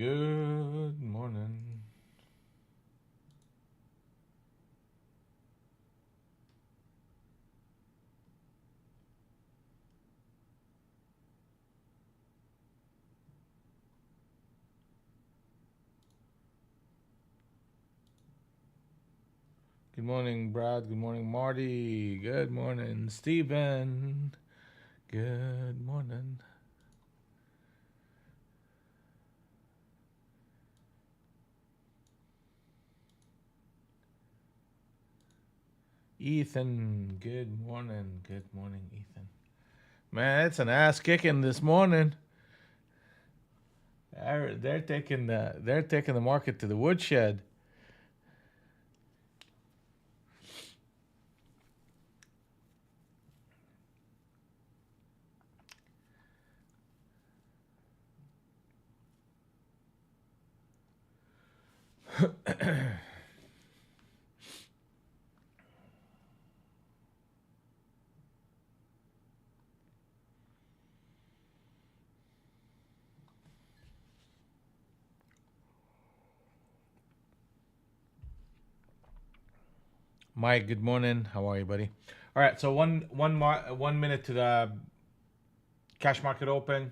Good morning. Good morning, Brad. Good morning, Marty. Good morning, Stephen. Good morning. Ethan. Good morning. Good morning, Ethan. Man, it's an ass kicking this morning. They're taking the market to the woodshed. Mike, good morning. How are you, buddy? All right, so 1 minute to the cash market open.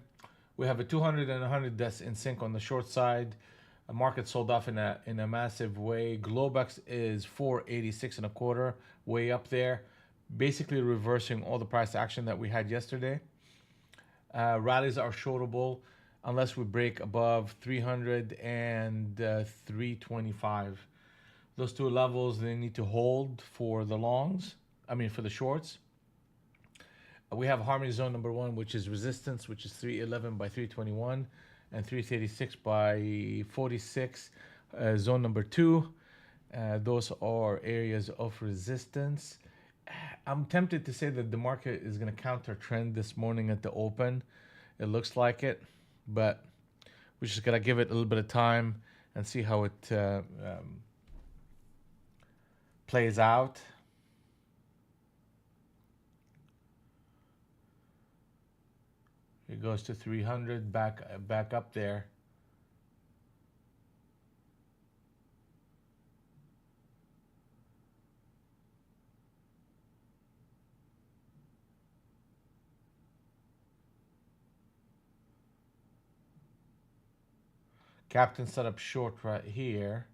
We have a 200 and 100 that's in sync on the short side. A market sold off in a massive way. Globex is 486 and a quarter, way up there, basically reversing all the price action that we had yesterday. Rallies are shortable unless we break above 300 and 325. Those two levels they need to hold for the longs. I mean for the shorts. We have harmony zone number one, which is resistance, which is 311 by 321 and 336 by 46. Zone number two, those are areas of resistance. I'm tempted to say that the market is going to counter trend this morning at the open. It looks like it, but we just got to give it a little bit of time and see how it plays out. It goes to 300, back up there. Captain set up short right here.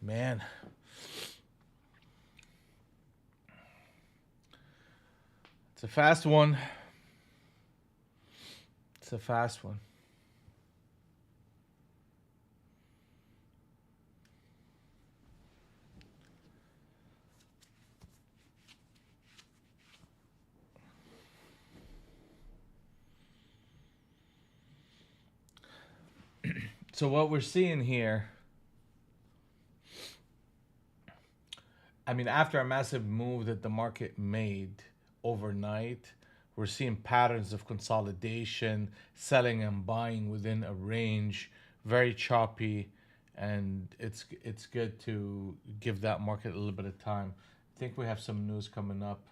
Man, it's a fast one. It's a fast one. So what we're seeing here, I mean, after a massive move that the market made overnight, we're seeing patterns of consolidation, selling and buying within a range, very choppy, and it's good to give that market a little bit of time. I think we have some news coming up.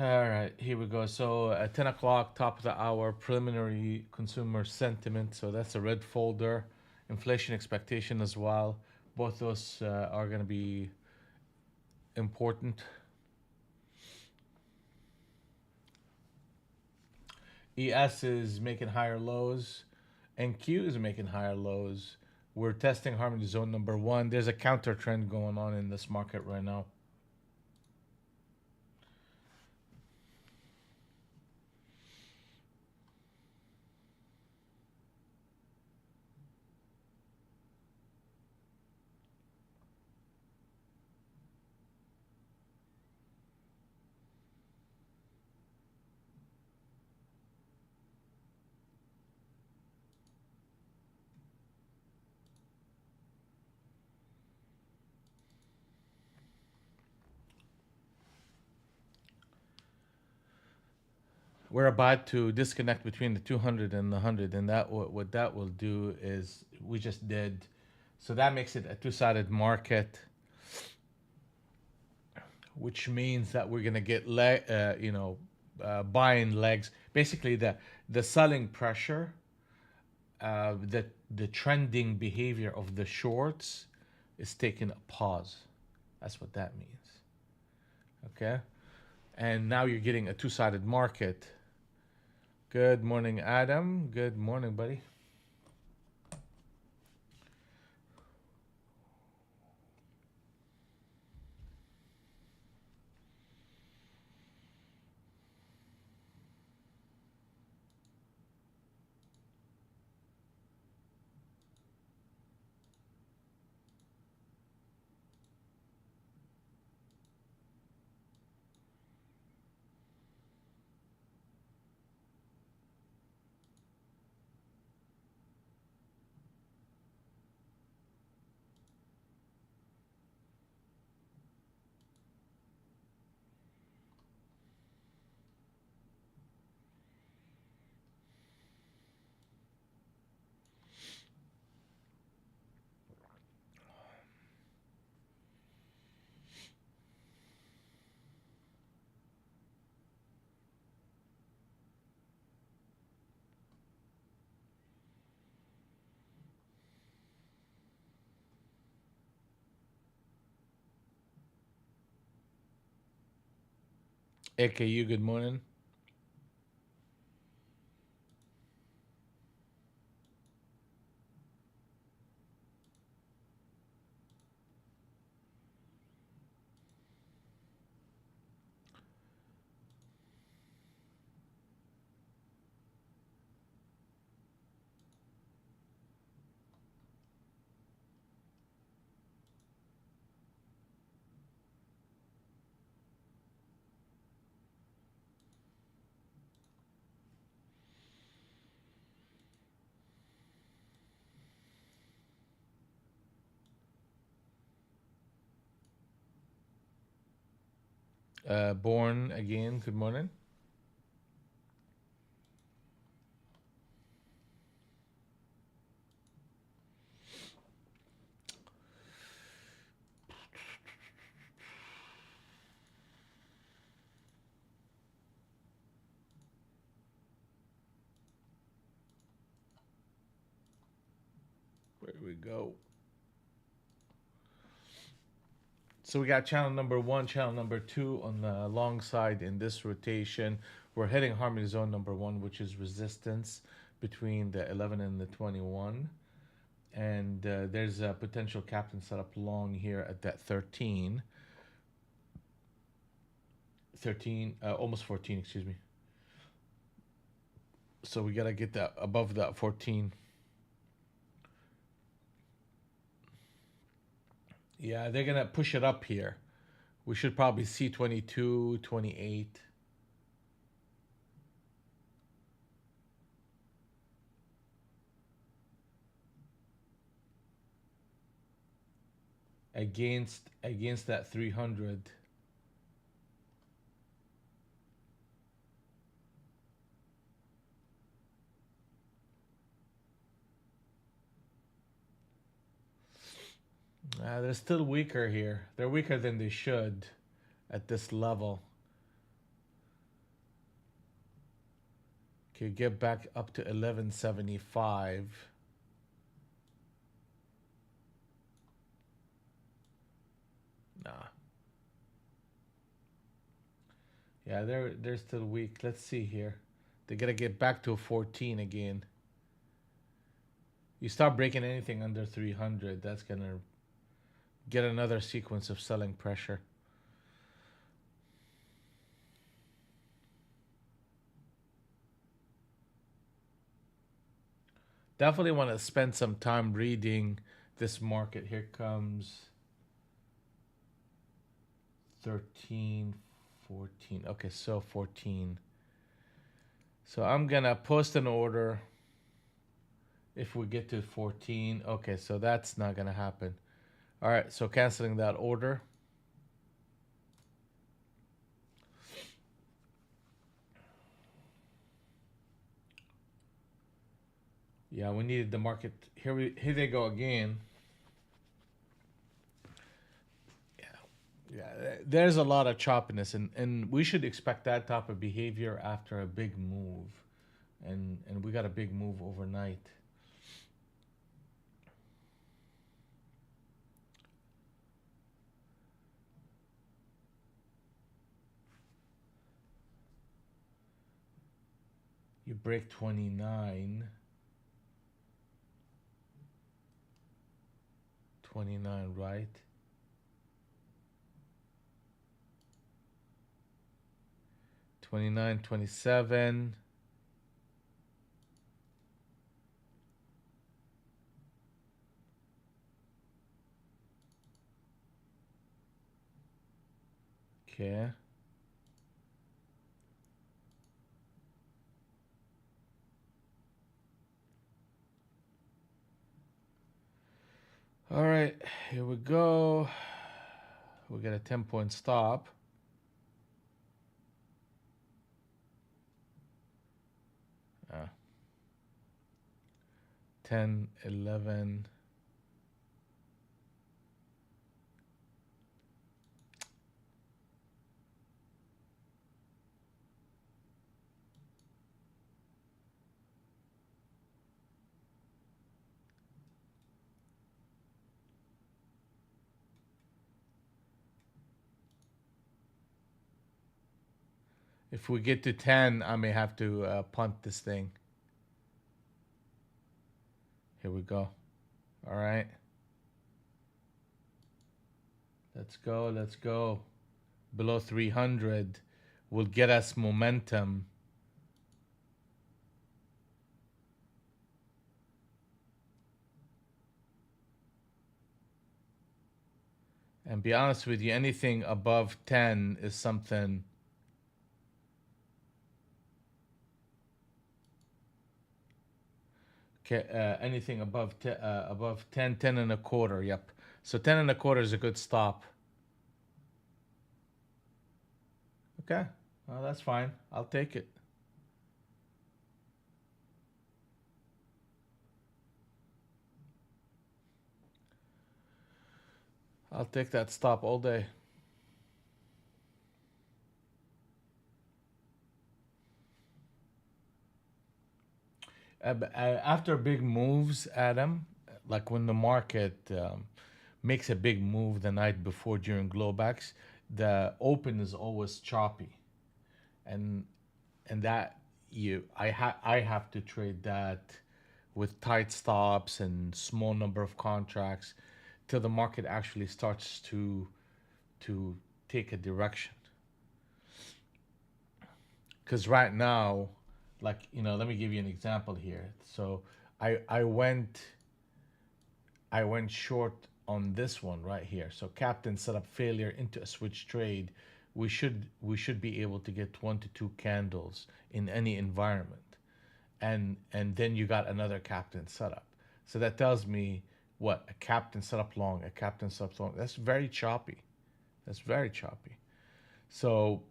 All right, here we go. So at 10 o'clock, top of the hour, preliminary consumer sentiment. So that's a red folder. Inflation expectation as well. Both those are going to be important. ES is making higher lows. NQ is making higher lows. We're testing harmony zone number one. There's a counter trend going on in this market right now. we're about to disconnect between the 200 and the 100, and that what that will do is we just did. So that makes it a two-sided market, which means that we're gonna get buying legs. Basically, the selling pressure, the trending behavior of the shorts is taking a pause. That's what that means. Okay, and now you're getting a two-sided market. Good morning, Adam. Good morning, buddy. AKU, good morning. Born again, good morning. Where we go. So we got channel number one, channel number two on the long side in this rotation. We're hitting harmony zone number one, which is resistance between the 11 and the 21. And there's a potential captain setup long here at that 13. Almost 14, excuse me. So we got to get that above that 14. Yeah, they're going to push it up here. We should probably see 22, 28. Against that 300. They're still weaker here. They're weaker than they should at this level. Okay, get back up to 1175. Nah. Yeah, they're still weak. Let's see here. They gotta get back to 14 again. You start breaking anything under 300, that's gonna get another sequence of selling pressure. Definitely want to spend some time reading this market. Here comes 13, 14. Okay, so 14. So I'm gonna post an order if we get to 14. Okay, so that's not gonna happen. All right, so canceling that order. Yeah, we needed the market. Here they go again. Yeah, there's a lot of choppiness, and we should expect that type of behavior after a big move, and we got a big move overnight. You break 29, 29, right? 29, 27. Okay. All right, here we go. We got a 10-point stop. Uh, 10, 11. If we get to 10, I may have to punt this thing. Here we go. All right. Let's go. Let's go. Below 300 will get us momentum. And be honest with you, anything above 10 is something. Okay, anything above 10, 10 and a quarter. Yep. So 10 and a quarter is a good stop. Okay. Well, that's fine. I'll take it. I'll take that stop all day. After big moves, Adam, like when the market makes a big move the night before during Globex, the open is always choppy, and that I have to trade that with tight stops and small number of contracts till the market actually starts to take a direction. Because right now, like let me give you an example here. So I I went I went short on this one right here. So captain set up failure into a switch trade. We should be able to get 1 to 2 candles in any environment, and then you got another captain setup. So that tells me what a captain setup long, a captain setup long. That's very choppy. That's very choppy. So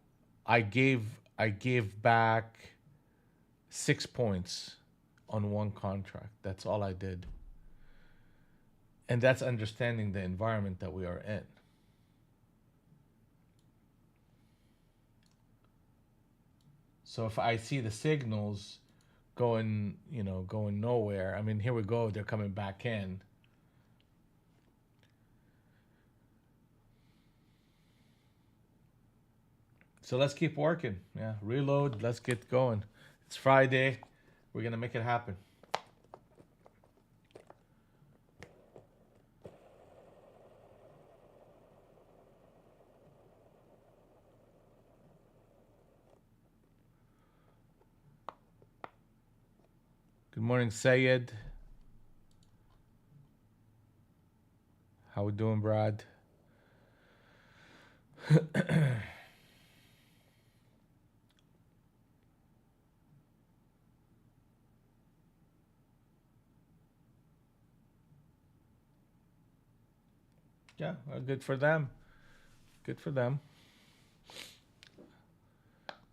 I gave I gave back 6 points on one contract. That's all I did. And that's understanding the environment that we are in. So if I see the signals going nowhere, I mean, here we go, they're coming back in. So let's keep working. Yeah, reload, let's get going. It's Friday. We're going to make it happen. Good morning, Sayed. How we doing, Brad? Yeah, well, good for them. Good for them.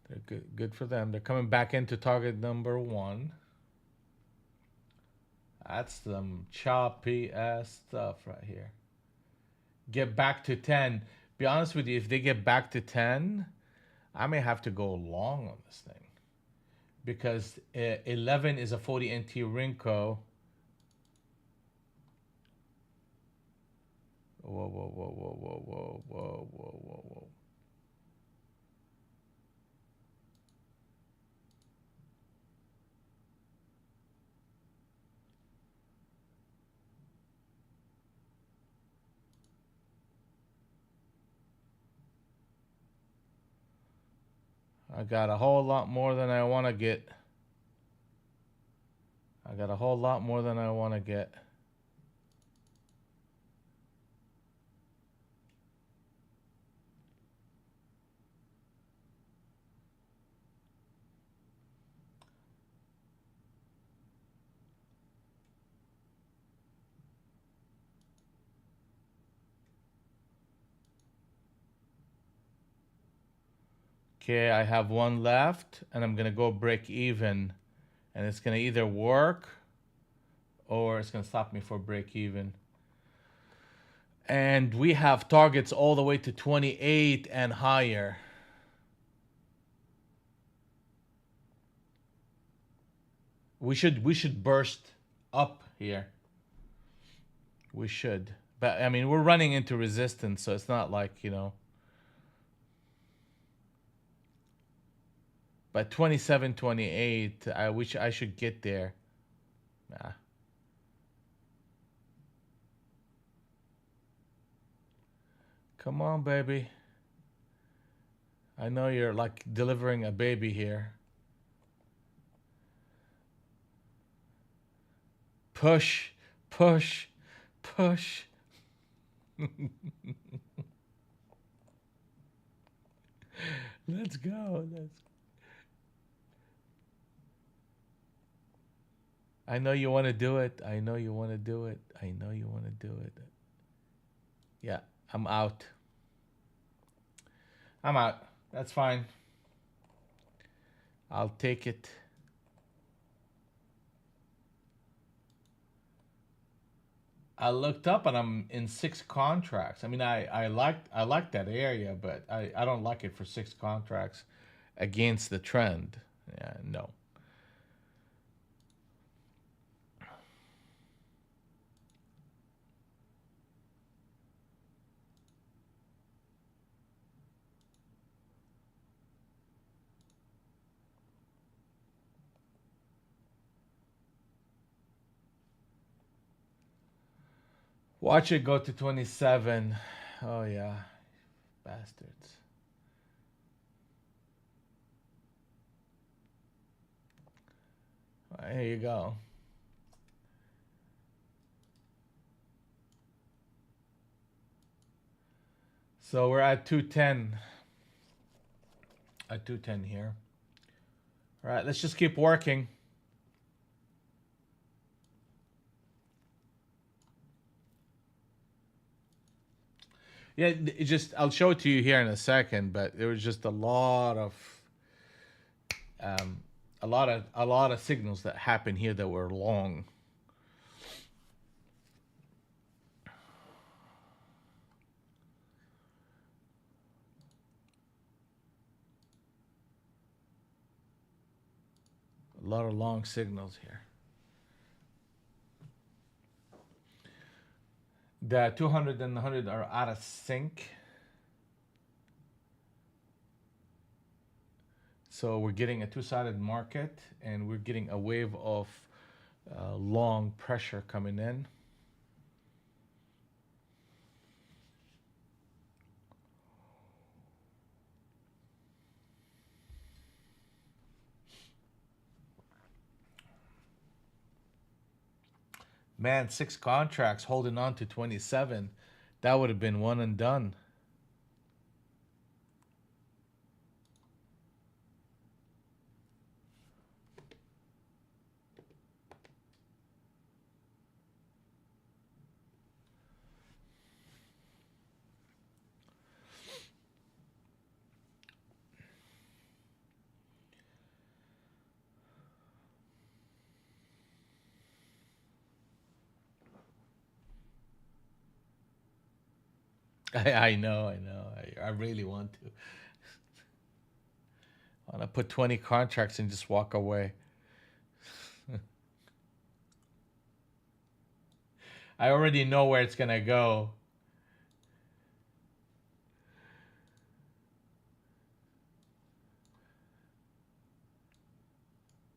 They're good for them. They're coming back into target number one. That's some choppy ass stuff right here. Get back to 10. Be honest with you, if they get back to 10, I may have to go long on this thing because 11 is a 40 NT Rinko. Whoa, whoa, whoa, whoa, whoa, whoa, whoa, whoa, whoa, whoa. I got a whole lot more than I want to get. I got a whole lot more than I want to get. Okay, I have one left, and I'm gonna go break even, and it's gonna either work or it's gonna stop me for break even. And we have targets all the way to 28 and higher. We should burst up here. We should. But I mean, we're running into resistance, so it's not like, but 27, 28, I wish I should get there. Nah. Come on, baby. I know you're like delivering a baby here. Push, push, push. Let's go. I know you want to do it. I know you want to do it. I know you want to do it. Yeah, I'm out. I'm out. That's fine. I'll take it. I looked up and I'm in 6 contracts. I mean, I like that area, but I don't like it for 6 contracts against the trend. Yeah, no. Watch it go to 27. Oh yeah, bastards. Here you go. So we're at 210. At 210 here. All right, let's just keep working. Yeah, it just I'll show it to you here in a second, but there was just um, a lot of signals that happened here that were long. A lot of long signals here. The 200 and the 100 are out of sync. So we're getting a two-sided market, and we're getting a wave of long pressure coming in. Man, 6 contracts holding on to 27. That would have been one and done. I know, I know. I really want to. I want to put 20 contracts and just walk away. I already know where it's gonna go.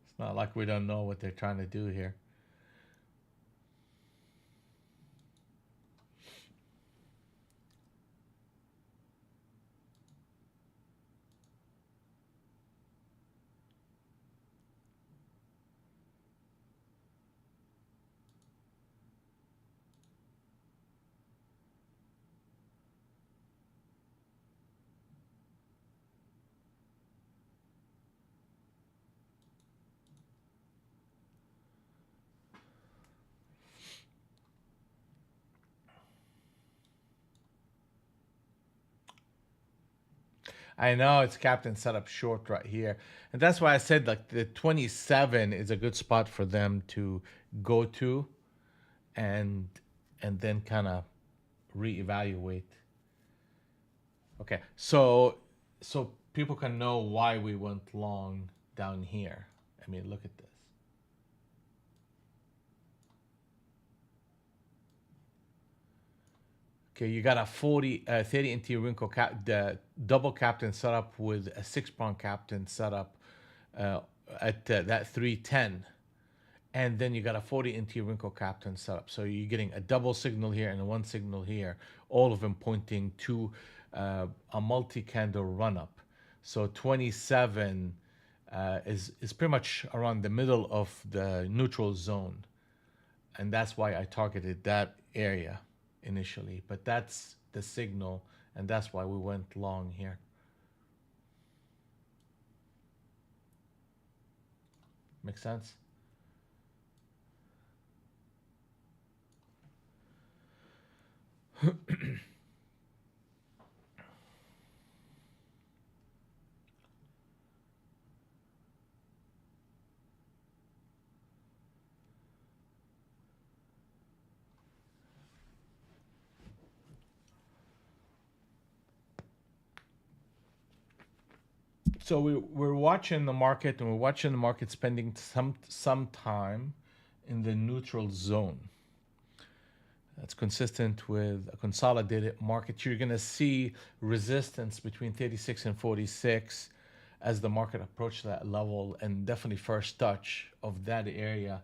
It's not like we don't know what they're trying to do here. I know it's captain set up short right here. And that's why I said like the 27 is a good spot for them to go to and then kind of reevaluate. Okay. So people can know why we went long down here. I mean, look at this. Okay, you got a 30 NT wrinkle the double captain setup with a six prong captain setup uh, at that 310. And then you got a 40 NT wrinkle captain setup. So you're getting a double signal here and a one signal here, all of them pointing to a multi candle run up. So 27 is pretty much around the middle of the neutral zone. And that's why I targeted that area initially. But that's the signal, and that's why we went long here. Make sense? So we're watching the market, and we're watching the market spending some time in the neutral zone. That's consistent with a consolidated market. You're going to see resistance between 36 and 46 as the market approaches that level, and definitely first touch of that area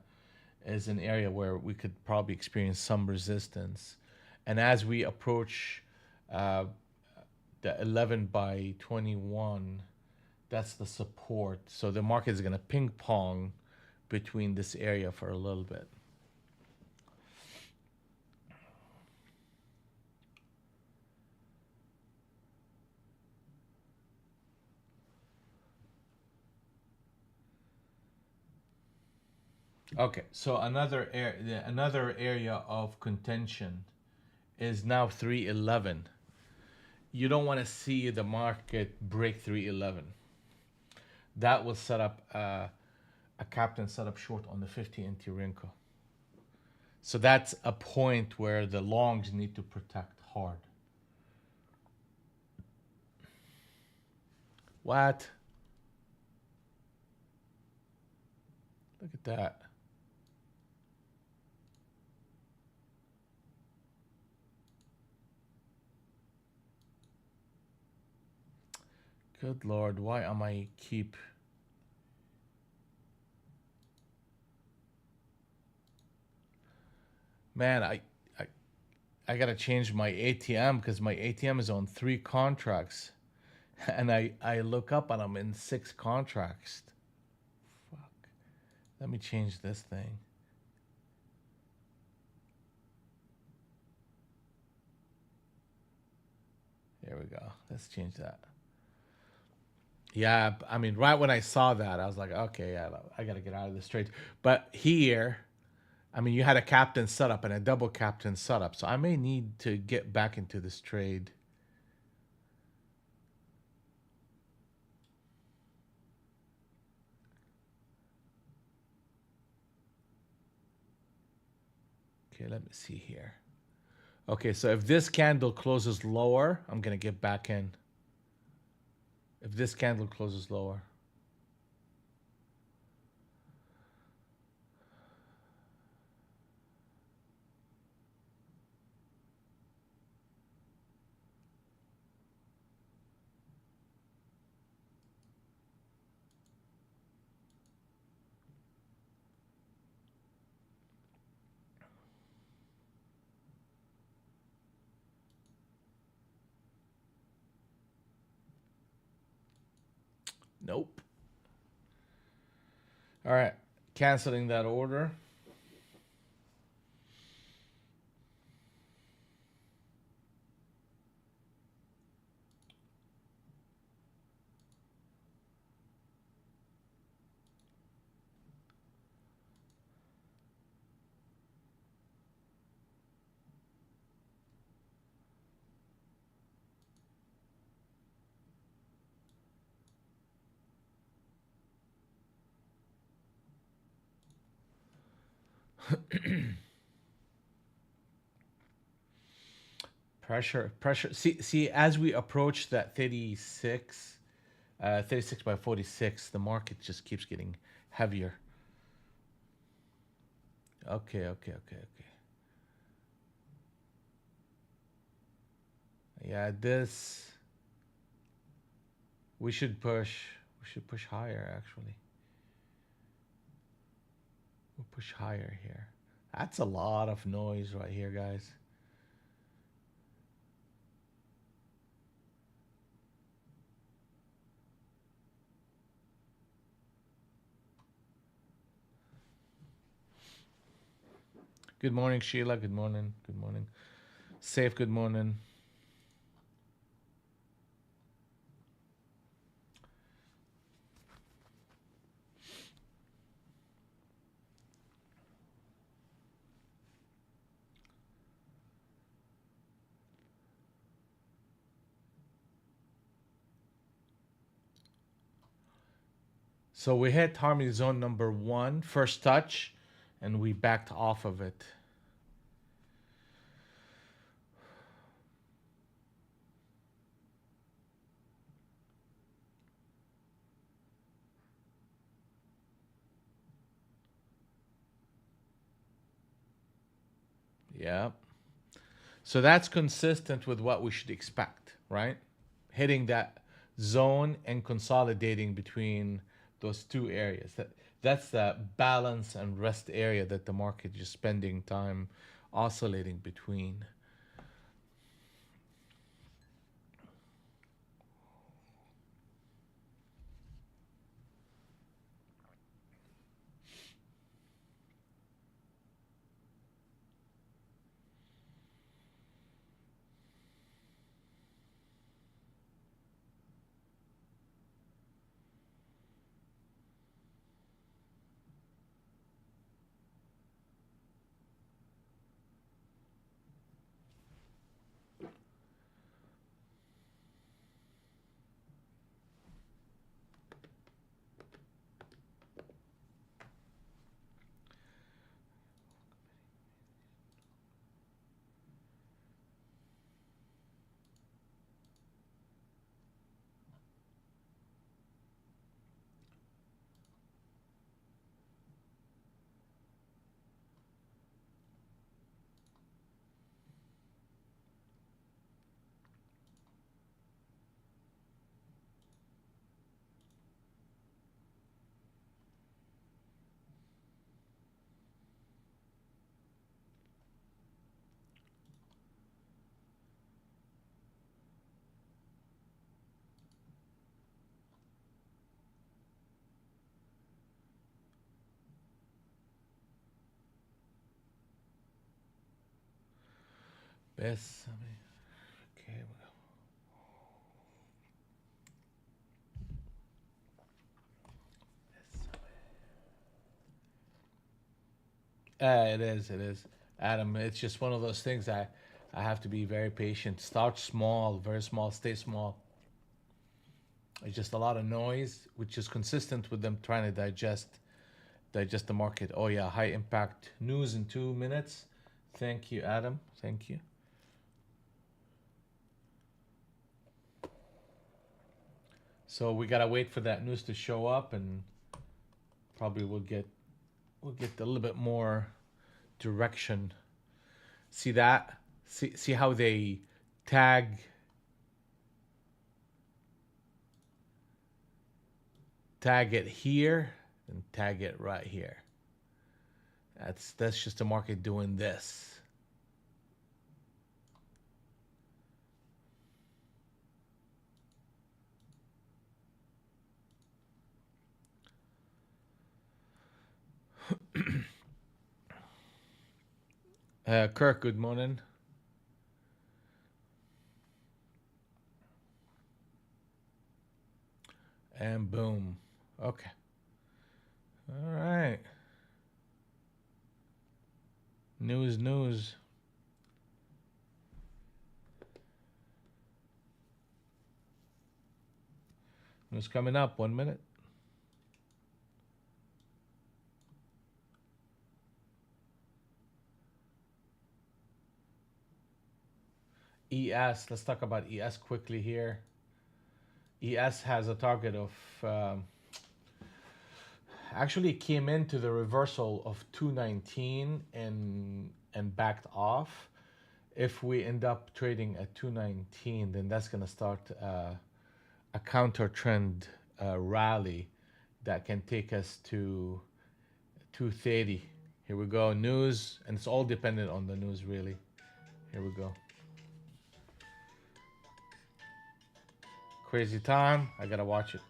is an area where we could probably experience some resistance. And as we approach uh, the 11 by 21, that's the support. So the market is going to ping pong between this area for a little bit. Okay, so another area of contention is now 311. You don't want to see the market break 311. That will set up a captain set up short on the 50 NT Rinko. So that's a point where the longs need to protect hard. What? Look at that. Good Lord, why am I keep... Man, I, I gotta change my ATM because my ATM is on 3 contracts. And I look up and I'm in 6 contracts. Fuck. Let me change this thing. There we go. Let's change that. Yeah, I mean, right when I saw that, I was like, okay, yeah, I got to get out of this trade. But here, I mean, you had a captain setup and a double captain setup, so I may need to get back into this trade. Okay, let me see here. Okay, so if this candle closes lower, I'm gonna get back in. If this candle closes lower. Nope. All right, canceling that order. Pressure. See, as we approach that 36 by 46, the market just keeps getting heavier. Okay. Yeah, this we should push. We should push higher. Actually, we'll push higher here. That's a lot of noise right here, guys. Good morning, Sheila. Good morning. Good morning. Safe. Good morning. So we hit harmony zone number one, first touch, and we backed off of it. Yeah. So that's consistent with what we should expect, right? Hitting that zone and consolidating between those two areas. That's the balance and rest area that the market is spending time oscillating between. Best. Okay. It is. It is. Adam, it's just one of those things I have to be very patient. Start small, very small, stay small. It's just a lot of noise, which is consistent with them trying to digest the market. Oh yeah, high impact news in 2 minutes. Thank you, Adam. Thank you. So we gotta wait for that news to show up, and probably we'll get a little bit more direction. See that? See how they tag tag it here and tag it right here. That's just the market doing this. Kirk, good morning. And boom. Okay. All right. News. News coming up. 1 minute. ES. Let's talk about ES quickly here. ES has a target of actually came into the reversal of 219 and backed off. If we end up trading at 219, then that's going to start a counter trend rally that can take us to 230. Here we go. News, and it's all dependent on the news, really. Here we go. Crazy time. I gotta watch it.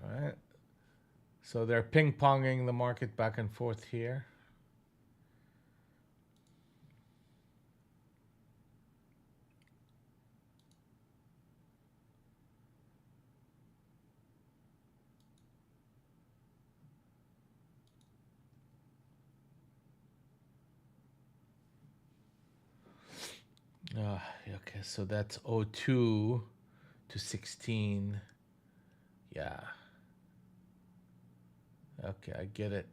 All right. So they're ping-ponging the market back and forth here. Okay, so that's 02 to 16. Yeah. Okay, I get it.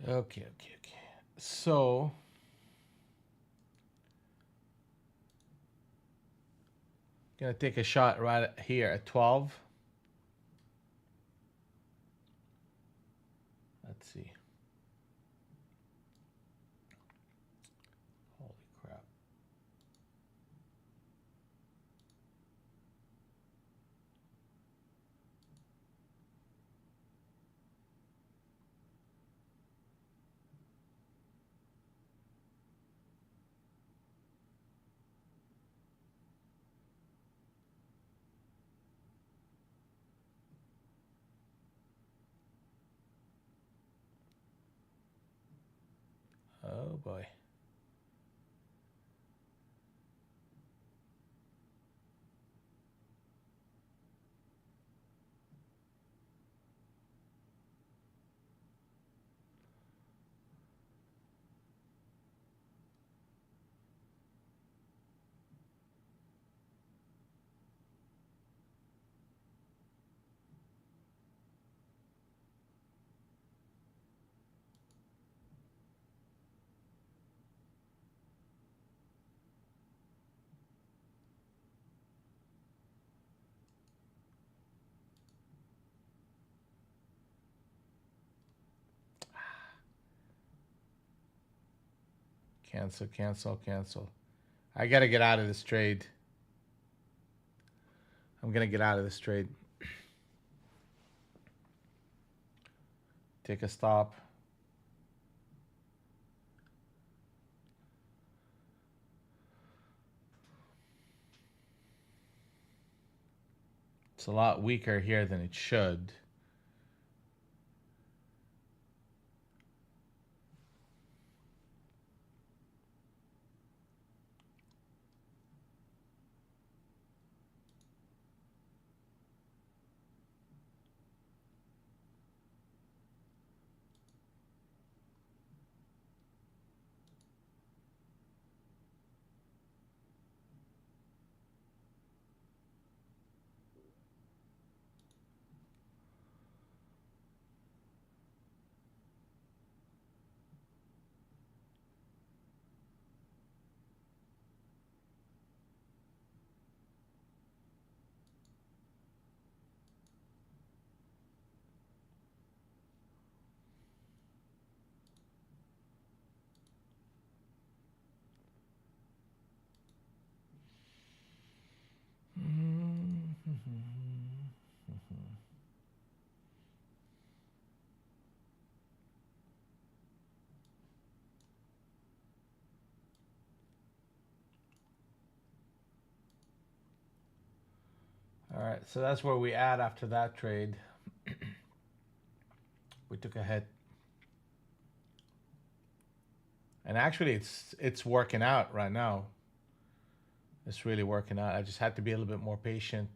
Okay. So gonna take a shot right here at 12. Let's see. Holy crap. Oh boy. Cancel, cancel, cancel. I gotta get out of this trade. I'm gonna get out of this trade. Take a stop. It's a lot weaker here than it should. All right, so that's where we at after that trade. We took a hit. And actually it's working out right now. It's really working out. I just had to be a little bit more patient,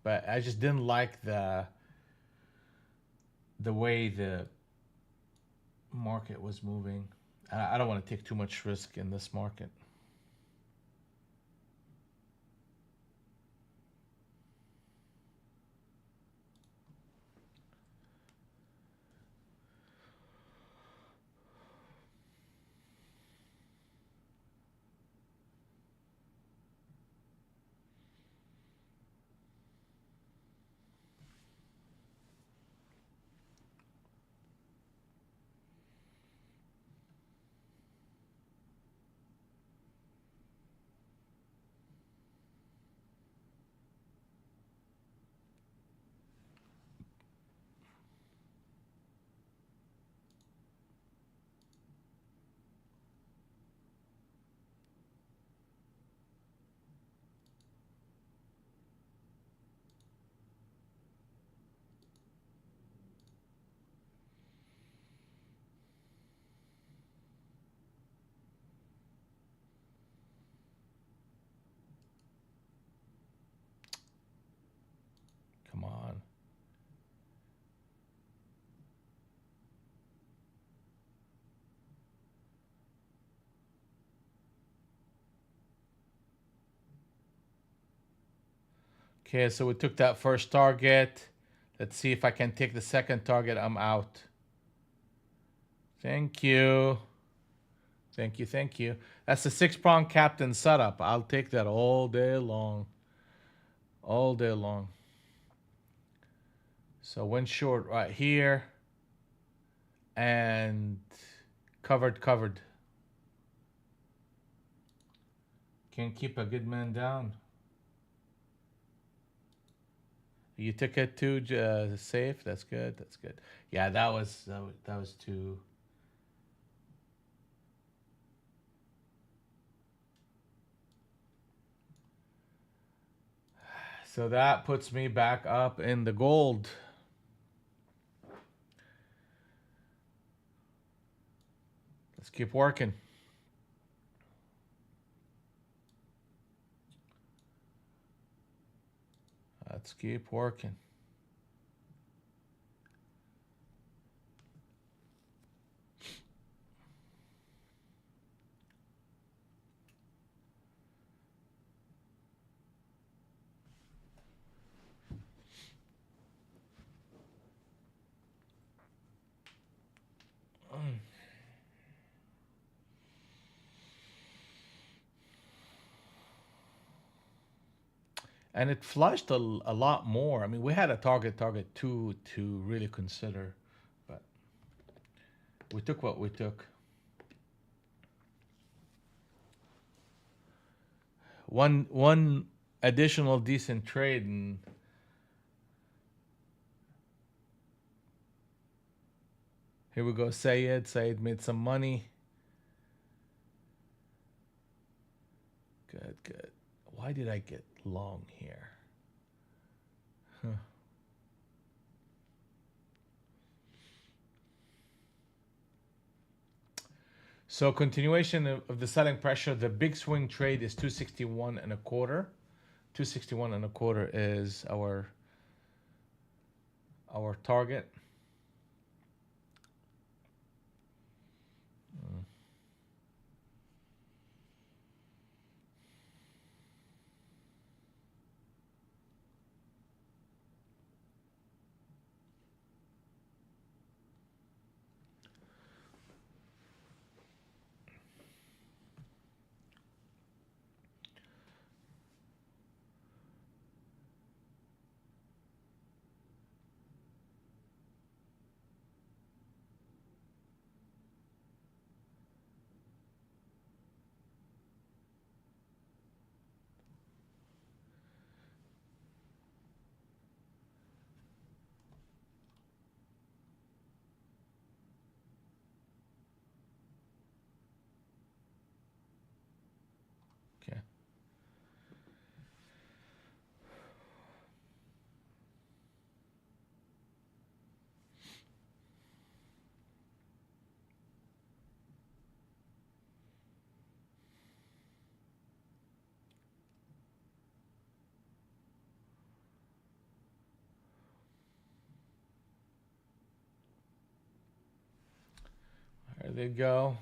but I just didn't like the way the market was moving. I don't want to take too much risk in this market. Come on. Okay, so we took that first target. Let's see if I can take the second target. I'm out. Thank you. Thank you, thank you. That's the 6-prong captain setup. I'll take that all day long. All day long. So went short right here. And covered. Can't keep a good man down. You took it too safe. That's good. That's good. Yeah, that was too. So that puts me back up in the gold. Let's keep working. Let's keep working. And it flushed a lot more. I mean, we had a target two to really consider, but we took what we took. One additional decent trade, and here we go. Sayed made some money. Good, good. Why did I get long here? Huh. So continuation of the selling pressure. The big swing trade is 261 and a quarter. 261 and a quarter is our target. Okay. There they go.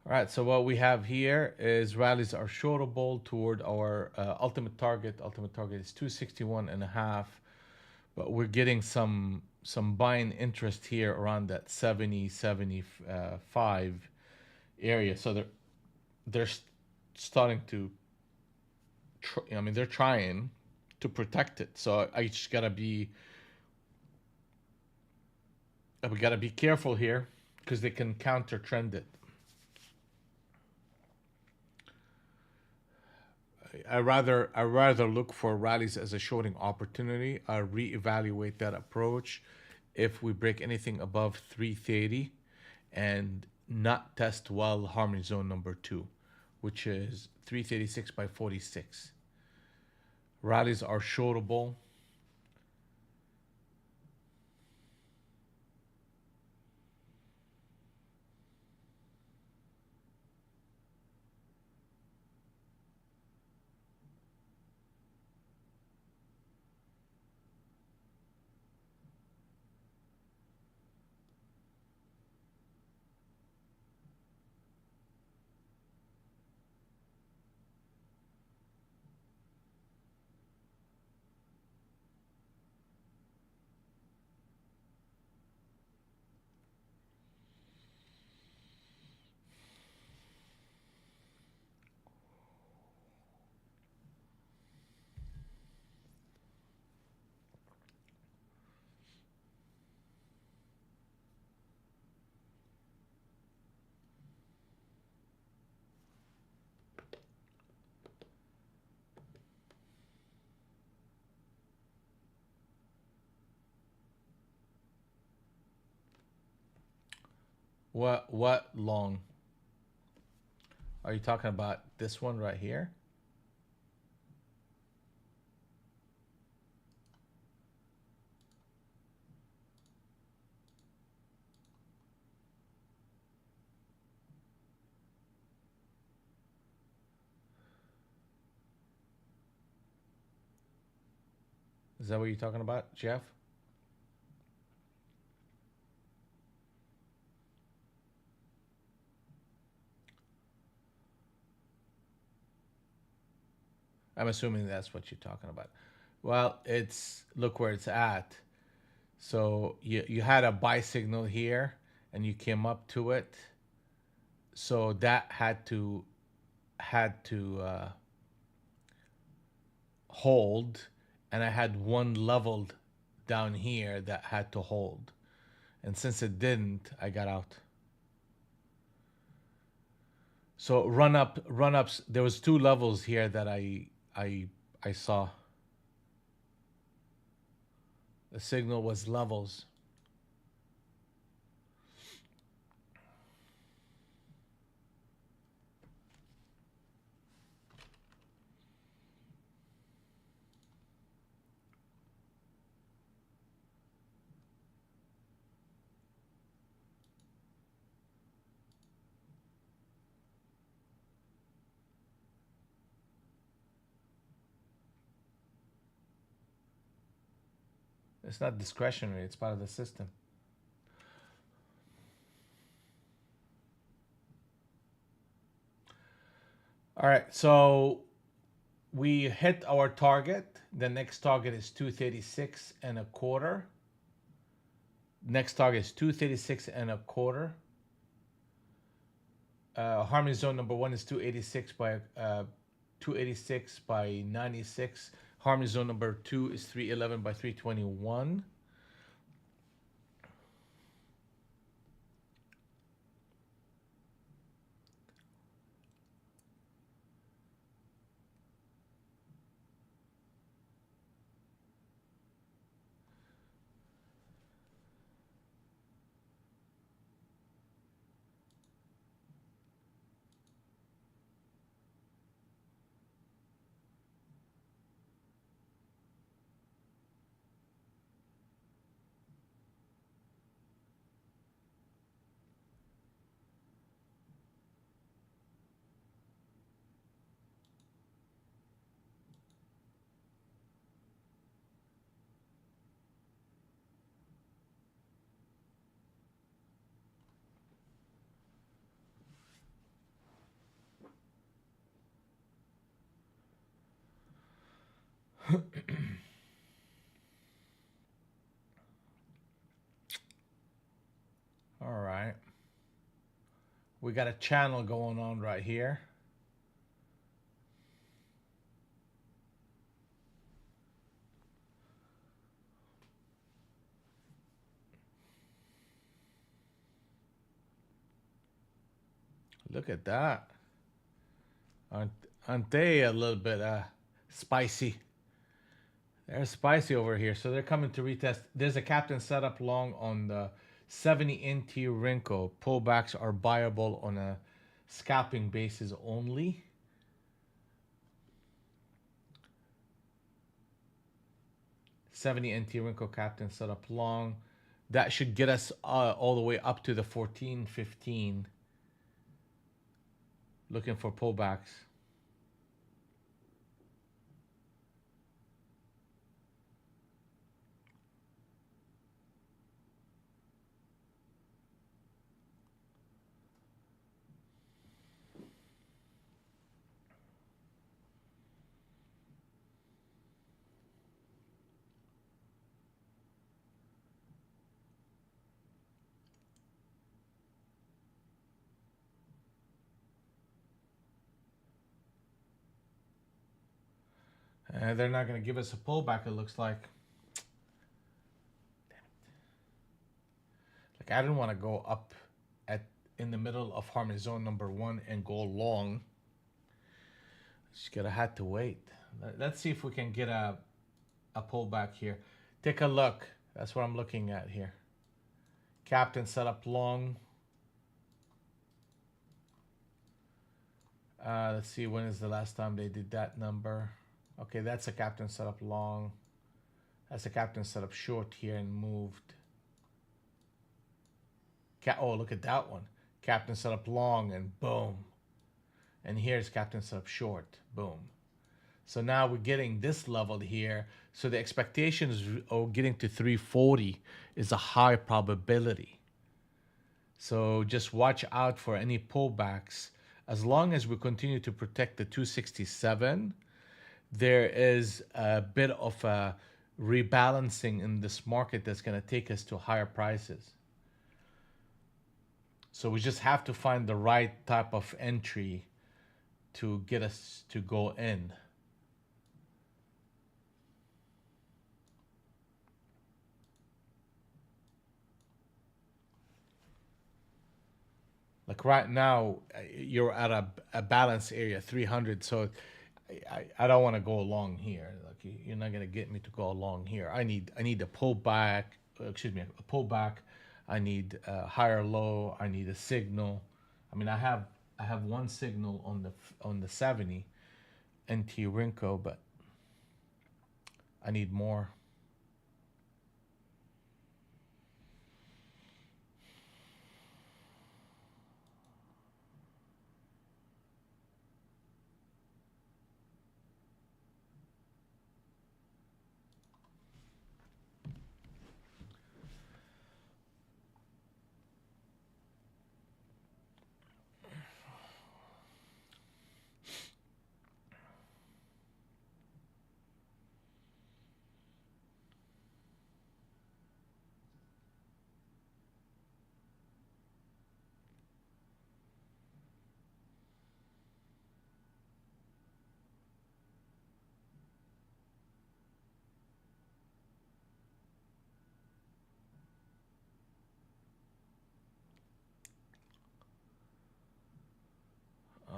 All right, so what we have here is rallies are shortable toward our ultimate target. Ultimate target is 261 and a half, but we're getting some buying interest here around that 70 75 area. So they're starting to I mean, they're trying to protect it. So I just gotta be we gotta be careful here because they can counter trend it. I rather look for rallies as a shorting opportunity. I reevaluate that approach if we break anything above 330 and not test well harmony zone number 2, which is 336 by 46. Rallies are shortable. What long? Are you talking about this one right here? Is that what you're talking about, Jeff? I'm assuming that's what you're talking about. Well, it's look where it's at. So you had a buy signal here and you came up to it. So that had to hold, and I had one leveled down here that had to hold. And since it didn't, I got out. So run ups. There was two levels here that I saw. The signal was levels. It's not discretionary. It's part of the system. All right. So we hit our target. The next target is 236 and a quarter. Next target is 236 and a quarter. Harmony zone number 1 is 286 by 96. Harmony zone number 2 is 311 by 321. All right. We got a channel going on right here. Look at that. Aren't, aren't they a little bit spicy? They're spicy over here. So they're coming to retest. There's a captain setup long on the 70 NT Rinko. Pullbacks are buyable on a scalping basis only. $70 NT Rinko captain setup long. That should get us all the way up to the 14.15. Looking for pullbacks. And they're not going to give us a pullback, it looks like. Like, I didn't want to go up at in the middle of harmony zone number 1 and go long. Just gotta had to wait. Let's see if we can get a pullback here. Take a look. That's what I'm looking at here. Captain set up long. Let's see, when is the last time they did that number? Okay, that's a captain set up long. That's a captain set up short here and moved. Oh, look at that one. Captain set up long and boom. And here's captain set up short. Boom. So now we're getting this level here. So the expectation is getting to 340 is a high probability. So just watch out for any pullbacks. As long as we continue to protect the 267, there is a bit of a rebalancing in this market that's going to take us to higher prices. So we just have to find the right type of entry to get us to go in. Like right now, you're at a balance area, 300. So I don't want to go along here. Like you're not gonna get me to go along here. I need a pullback. Excuse me, a pullback. I need a higher low. I need a signal. I mean, I have one signal on the 70 NT Rinko, but I need more.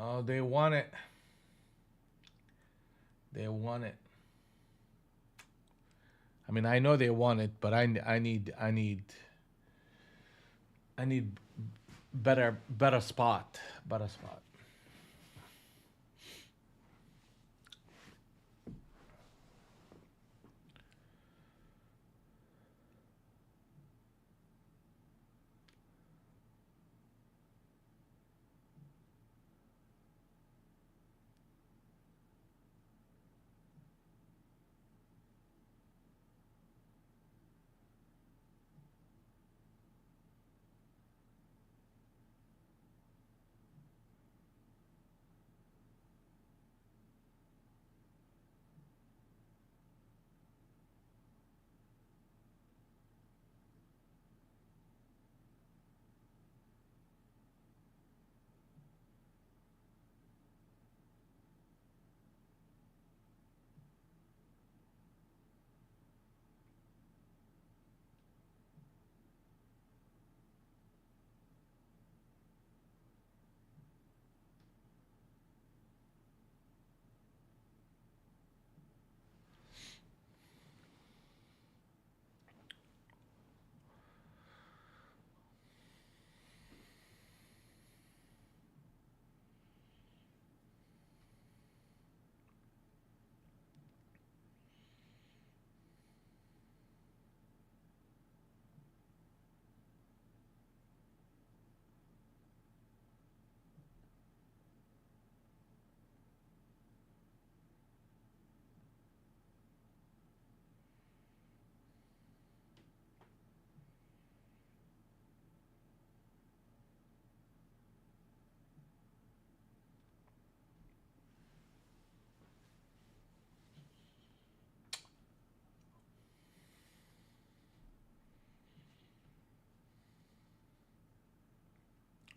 Oh, they want it. They want it. I mean, I know they want it, but I need better spot, better spot.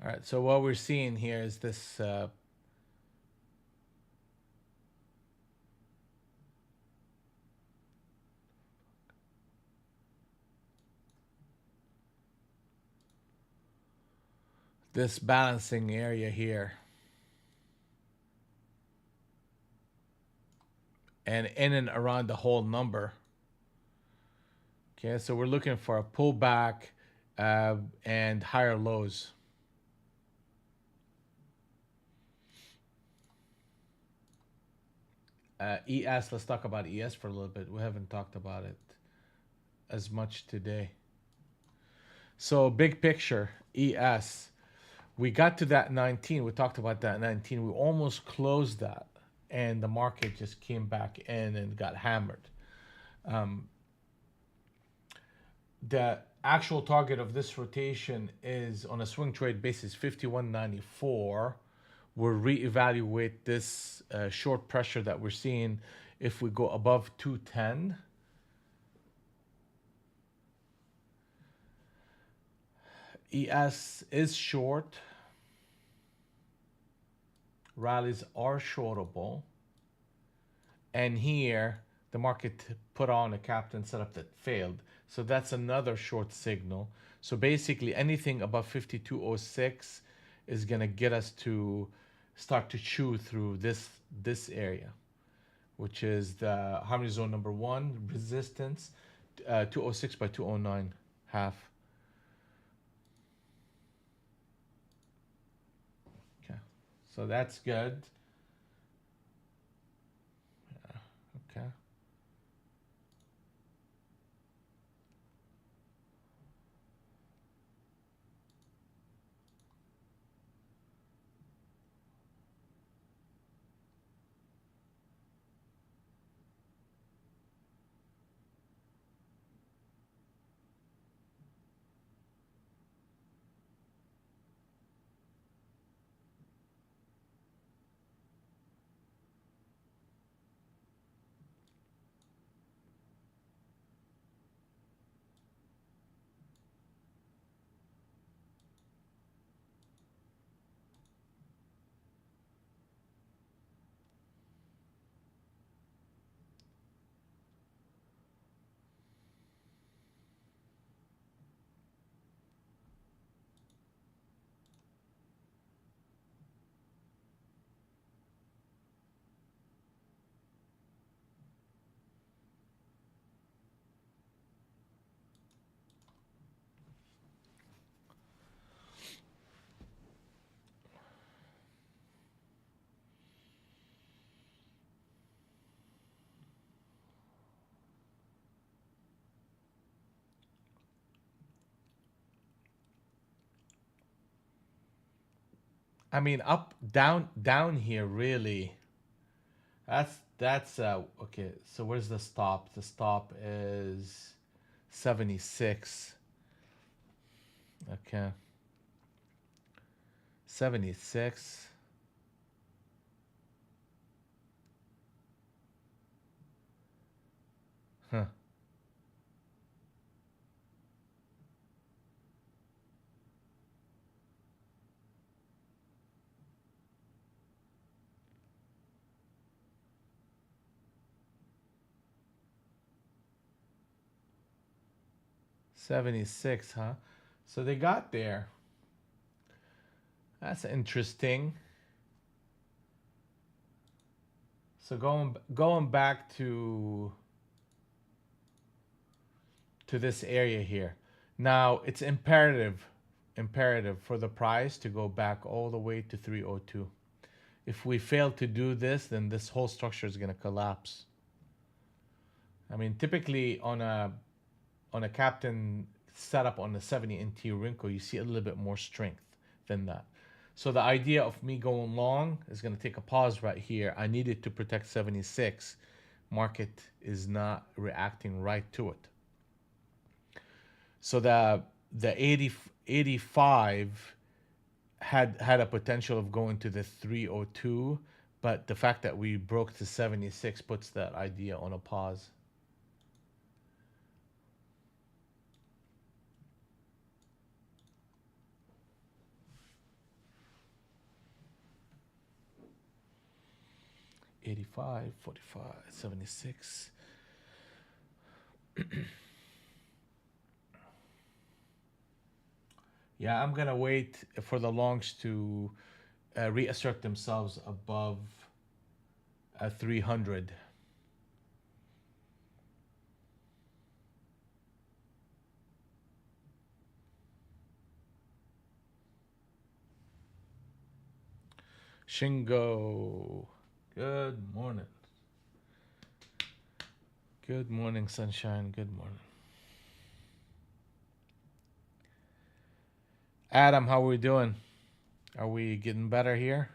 All right, so what we're seeing here is this this balancing area here, and in and around the whole number. Okay, so we're looking for a pullback and higher lows. ES, let's talk about ES for a little bit. We haven't talked about it as much today. So big picture, ES, we got to that 19. We talked about that 19. We almost closed that, and the market just came back in and got hammered. The actual target of this rotation is on a swing trade basis 51.94. We'll reevaluate this short pressure that we're seeing if we go above 210. ES is short. Rallies are shortable. And here, the market put on a captain setup that failed. So that's another short signal. So basically, anything above 52.06 is going to get us to start to chew through this area, which is the harmony zone number 1, resistance, 206 by 209 half. Okay, so that's good. Yeah, okay. I mean, up, down here, really. That's okay. So where's the stop? The stop is 76. Okay. 76. Huh. 76, huh? So they got there. That's interesting. So going back to this area here. Now it's imperative for the price to go back all the way to 302. If we fail to do this, then this whole structure is going to collapse. I mean, typically on a captain setup on the 70 NT Rinko, you see a little bit more strength than that. So the idea of me going long is going to take a pause right here. I needed to protect 76. Market is not reacting right to it. So the 85 had a potential of going to the 302, but the fact that we broke to 76 puts that idea on a pause. 85, 45, 76. Yeah, I'm gonna wait for the longs to reassert themselves above 300. Shingo, good morning. Good morning, sunshine. Good morning. Adam, how are we doing? Are we getting better here?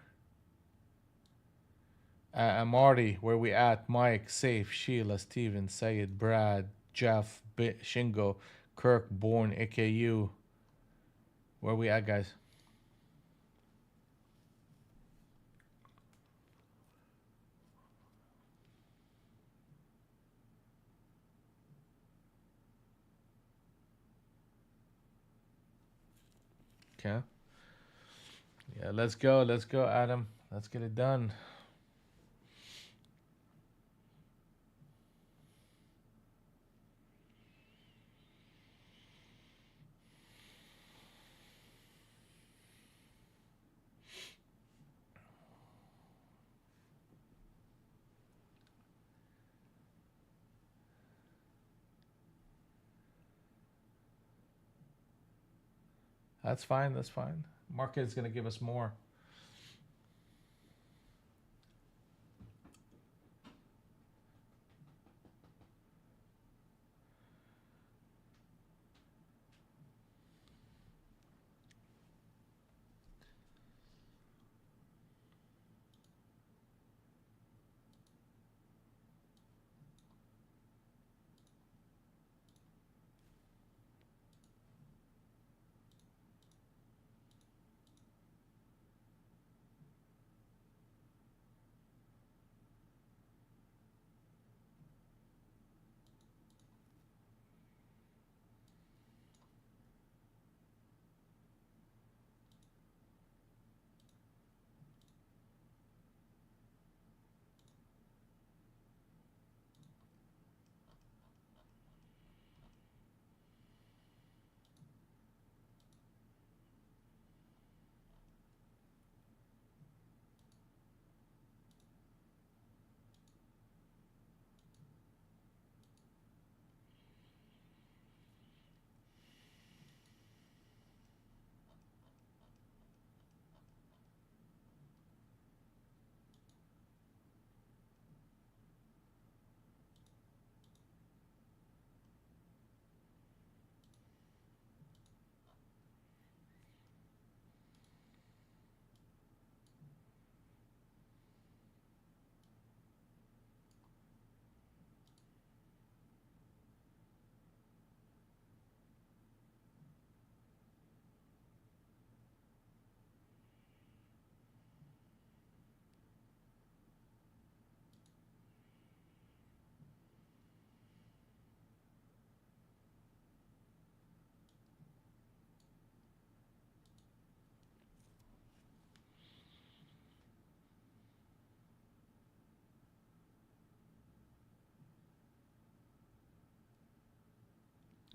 Marty, where we at? Mike, Safe, Sheila, Steven, Sayed, Brad, Jeff, Shingo, Kirk, Born, AKU. Where we at, guys? Okay. Yeah, let's go. Let's go, Adam. Let's get it done. That's fine. That's fine. Market is going to give us more.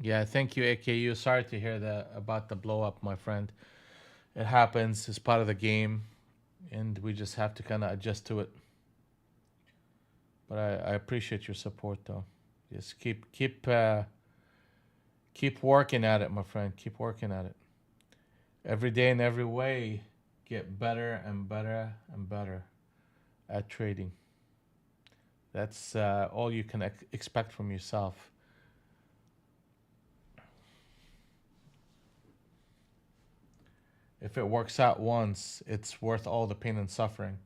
Yeah, thank you, AKU. Sorry to hear that about the blow up, my friend. It happens. It's part of the game, and we just have to kind of adjust to it. But I appreciate your support, though. Just keep working at it, my friend. Keep working at it. Every day in every way, get better and better and better at trading. That's all you can expect from yourself. If it works out once, it's worth all the pain and suffering.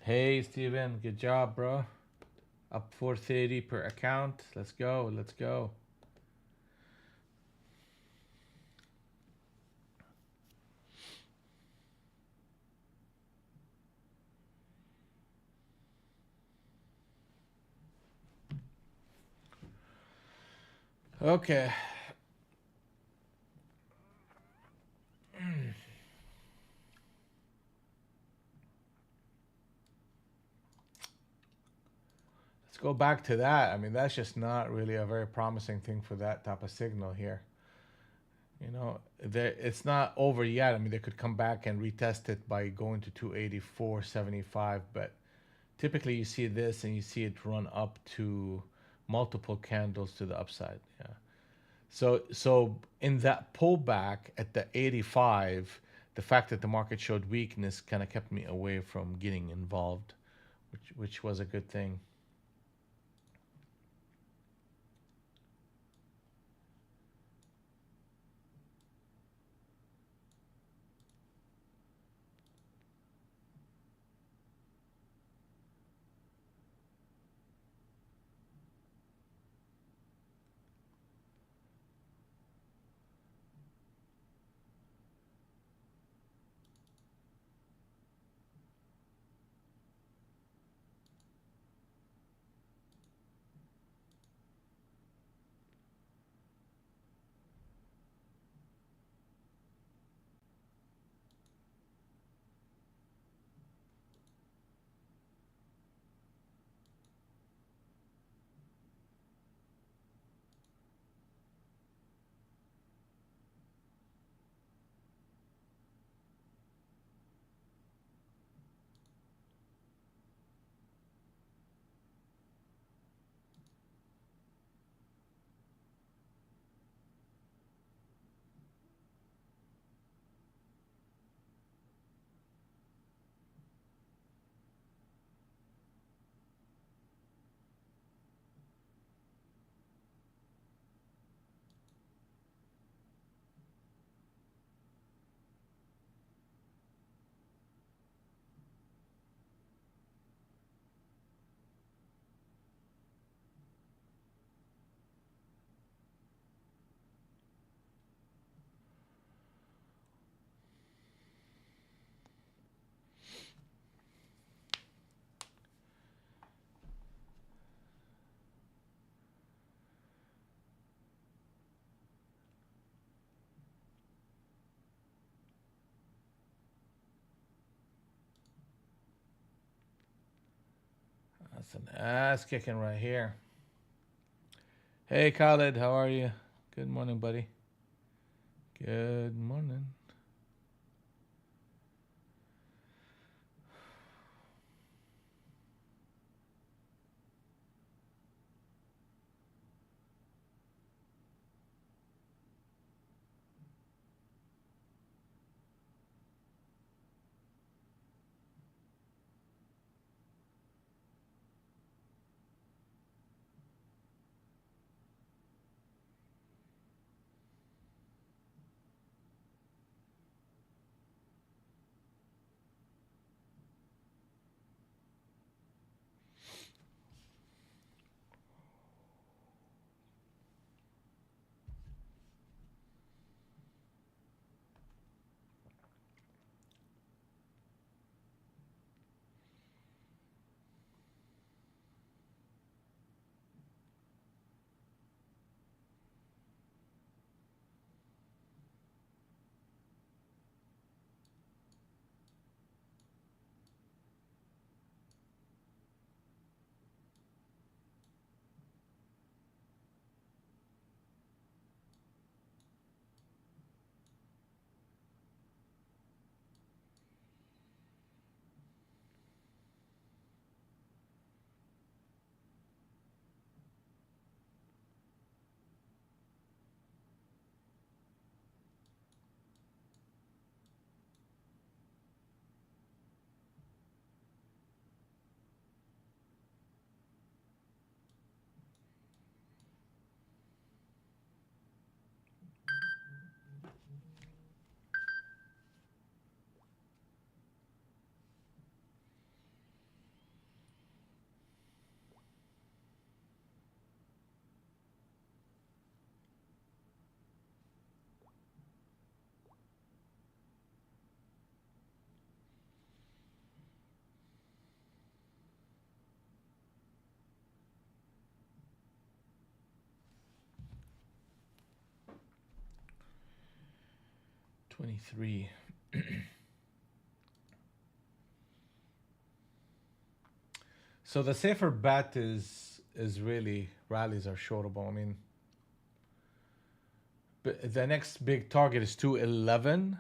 Hey, Steven. Good job, bro. Up 430 per account. Let's go. Let's go. Okay. Let's go back to that. I mean, that's just not really a very promising thing for that type of signal here. It's not over yet. I mean, they could come back and retest it by going to 284.75, but typically you see this and you see it run up to multiple candles to the upside. Yeah. So in that pullback at the 85, the fact that the market showed weakness kind of kept me away from getting involved, which was a good thing. That's an ass kicking right here. Hey, Khaled, how are you? Good morning, buddy. Good morning. 23. So the safer bet is really rallies are shortable. I mean, the next big target is 211.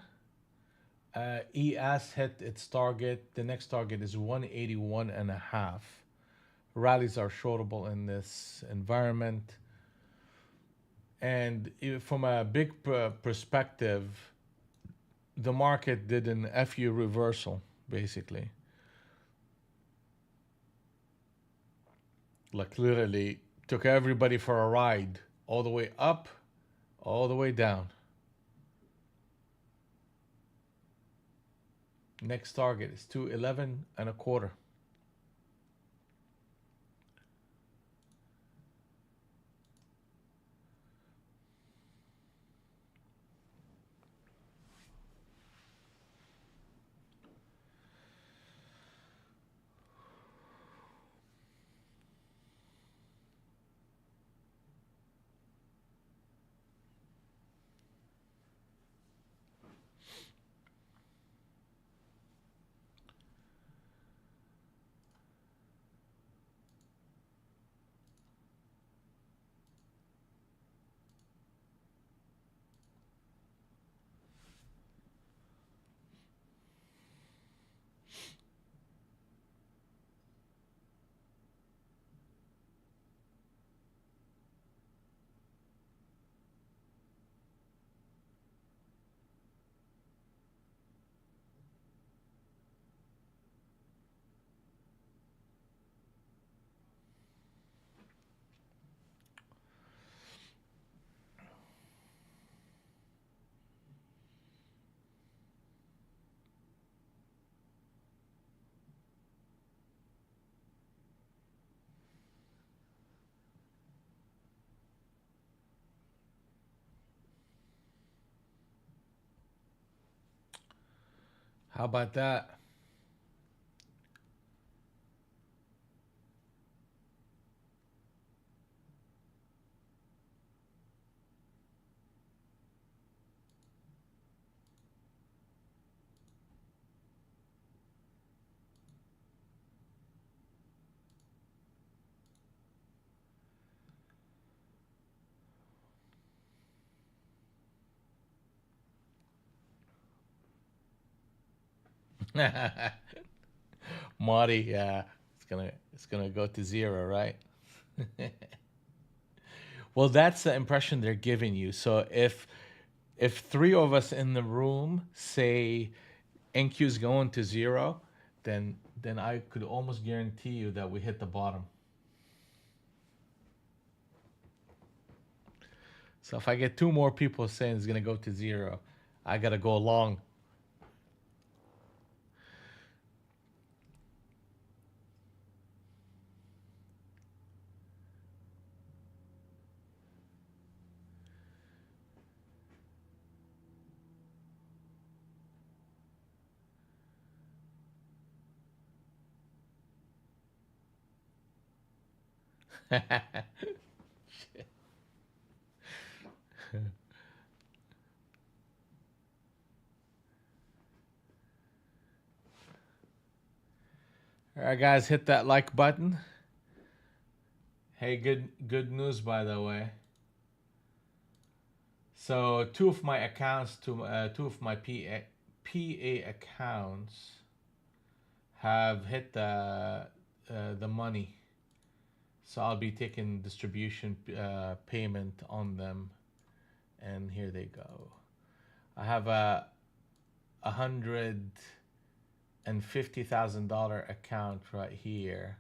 ES hit its target. The next target is 181 and a half. Rallies are shortable in this environment. And from a big perspective, the market did an FU reversal, basically. Like literally took everybody for a ride all the way up, all the way down. Next target is 211 and a quarter. How about that? Marty, yeah, it's gonna go to zero, right? Well, that's the impression they're giving you. So if three of us in the room say NQ is going to zero, then I could almost guarantee you that we hit the bottom. So if I get two more people saying it's gonna go to zero, I gotta go long. All right, guys, hit that like button. Hey, good news by the way. So two of my accounts, two of my PA accounts have hit the money. So I'll be taking distribution payment on them, and here they go. I have $150,000 account right here,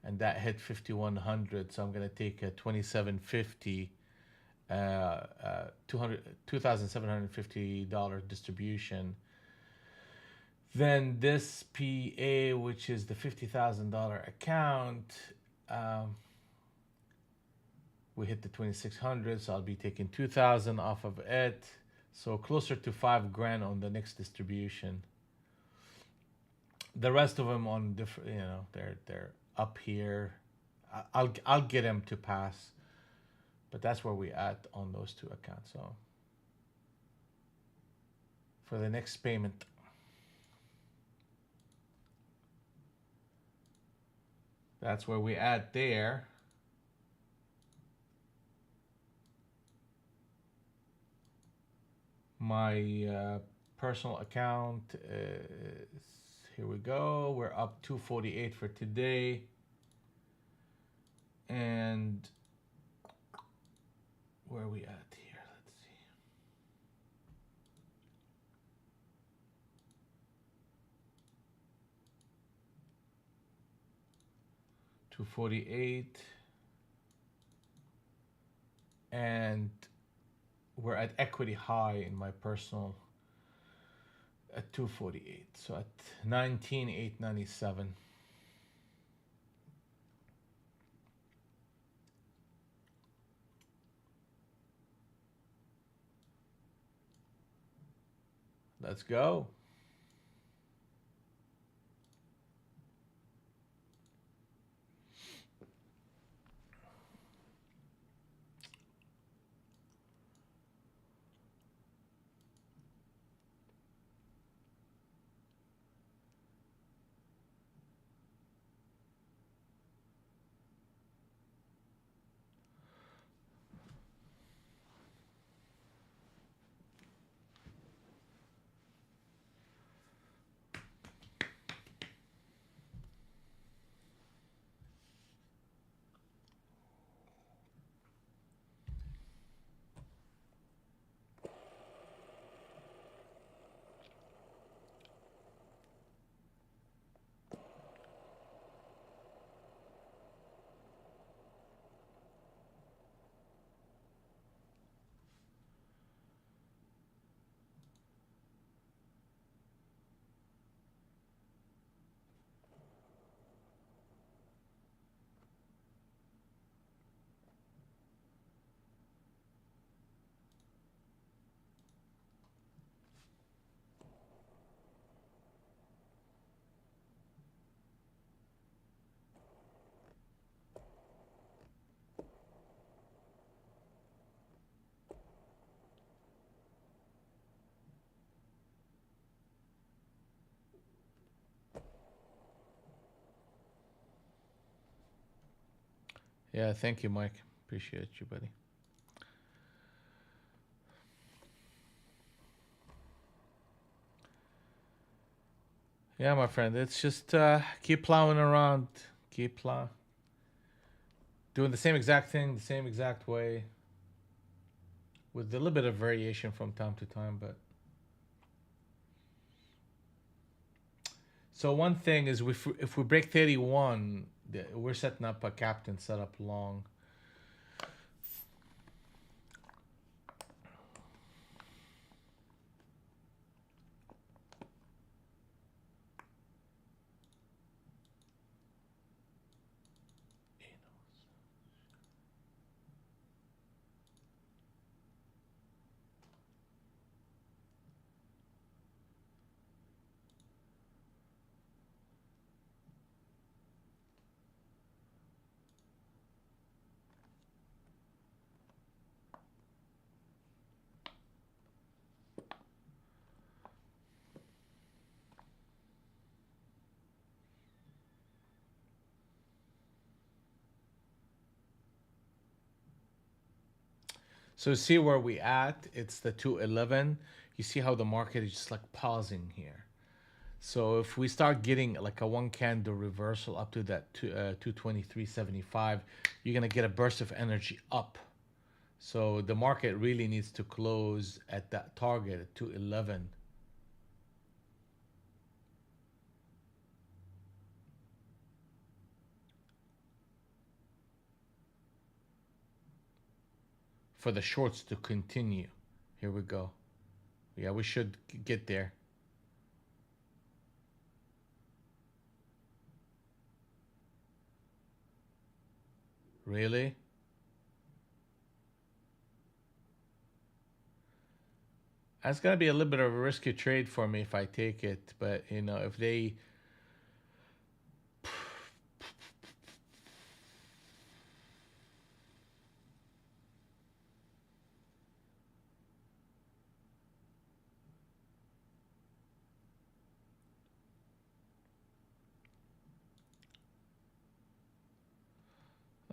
and that hit 5,100. So I'm gonna take a 2,750, $2,750 distribution. Then this PA, which is the $50,000 account, um, we hit the 2,600, so I'll be taking 2,000 off of it. So closer to $5,000 on the next distribution. The rest of them on different, they're up here. I'll get them to pass, but that's where we at on those two accounts. So for the next payment. That's where we at there. My personal account is, here we go. We're up 248 for today. And where are we at here? Let's see. 248. And we're at equity high in my personal at 248. So at 19,897. Let's go. Yeah, thank you, Mike. Appreciate you, buddy. Yeah, my friend. It's just keep plowing around, keep doing the same exact thing, the same exact way, with a little bit of variation from time to time. But so one thing is, if we break 31, we're setting up a captain setup long. So see where we at? It's the 211. You see how the market is just like pausing here. So if we start getting like a one candle reversal up to that 223.75, you're gonna get a burst of energy up. So the market really needs to close at that target at 211. For the shorts to continue. Here we go. Yeah, we should get there. Really? That's gonna be a little bit of a risky trade for me if I take it, but you know, if they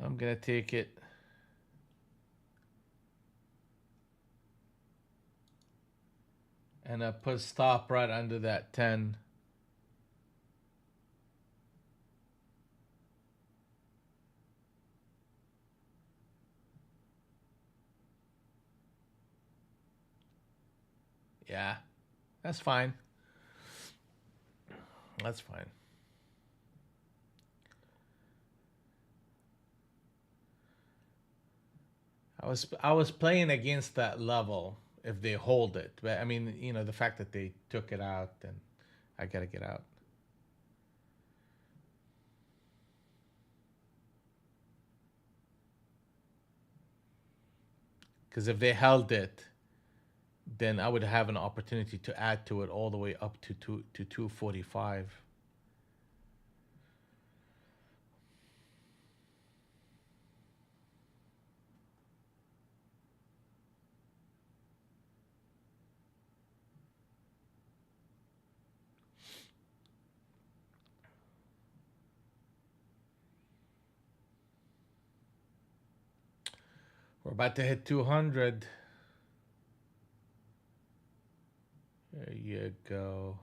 I'm gonna take it. And I put stop right under that 10. Yeah, that's fine. That's fine. I was playing against that level if they hold it. But I mean, the fact that they took it out, then I gotta get out. Because if they held it, then I would have an opportunity to add to it all the way up to 245. We're about to hit 200. There you go.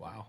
Wow.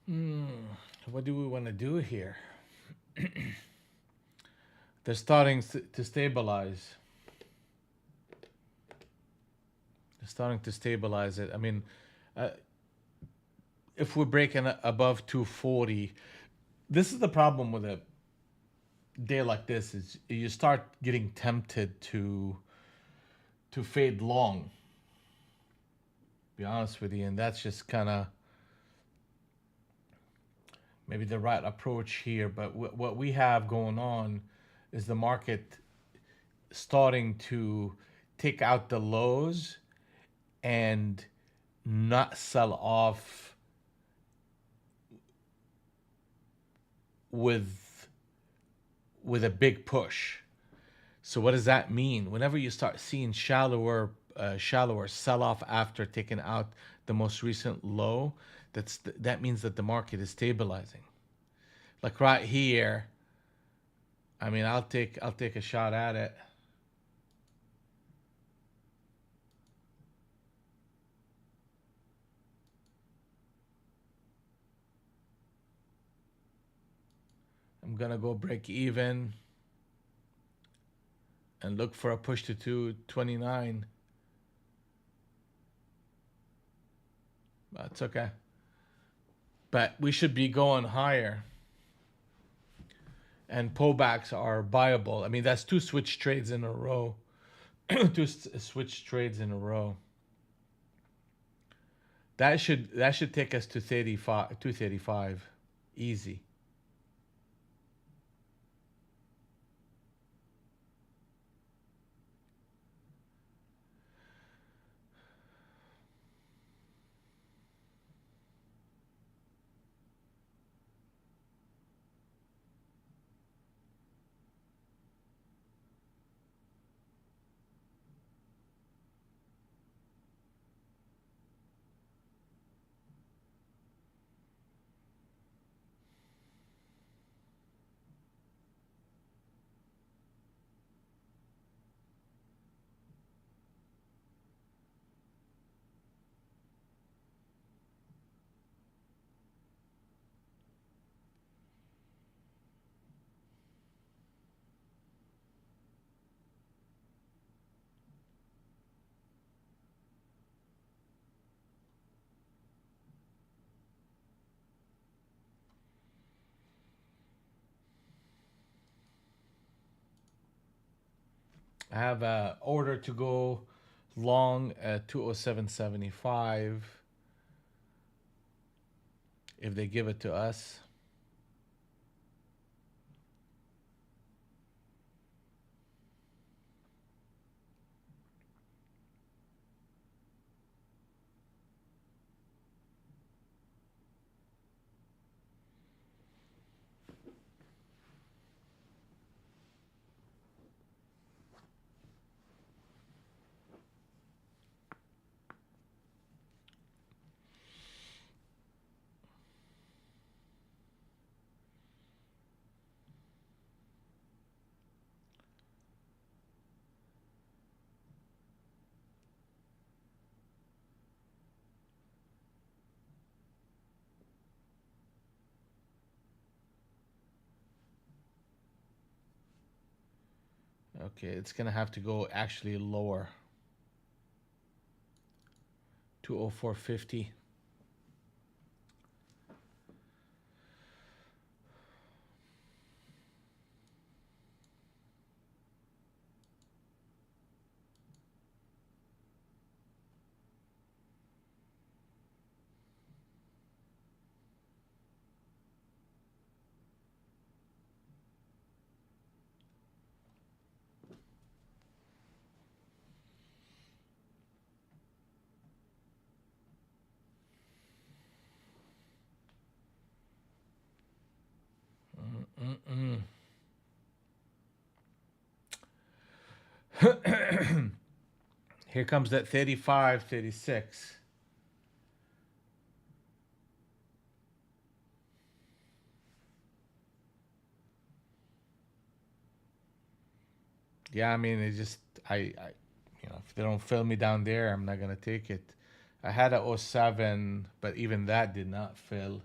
Hmm. What do we want to do here? They're starting to stabilize. They're starting to stabilize it. I mean, uh, if we're breaking above 240, this is the problem with a day like this is you start getting tempted to fade long. Be honest with you, and that's just kind of maybe the right approach here. But what we have going on is the market starting to take out the lows and not sell off with a big push. So what does that mean? Whenever you start seeing shallower sell off after taking out the most recent low, that means that the market is stabilizing. Like right here, I mean, I'll take a shot at it. I'm gonna go break even and look for a push to 229. That's okay. But we should be going higher. And pullbacks are buyable. I mean, that's two switch trades in a row. Two switch trades in a row. That should take us to 35, 235, easy. I have a order to go long at 207.75 if they give it to us. Okay, it's gonna have to go actually lower. 204.50. Mm-mm. Here comes that 35, 36. Yeah, I mean, it just, if they don't fill me down there, I'm not gonna take it. I had a '07, but even that did not fill.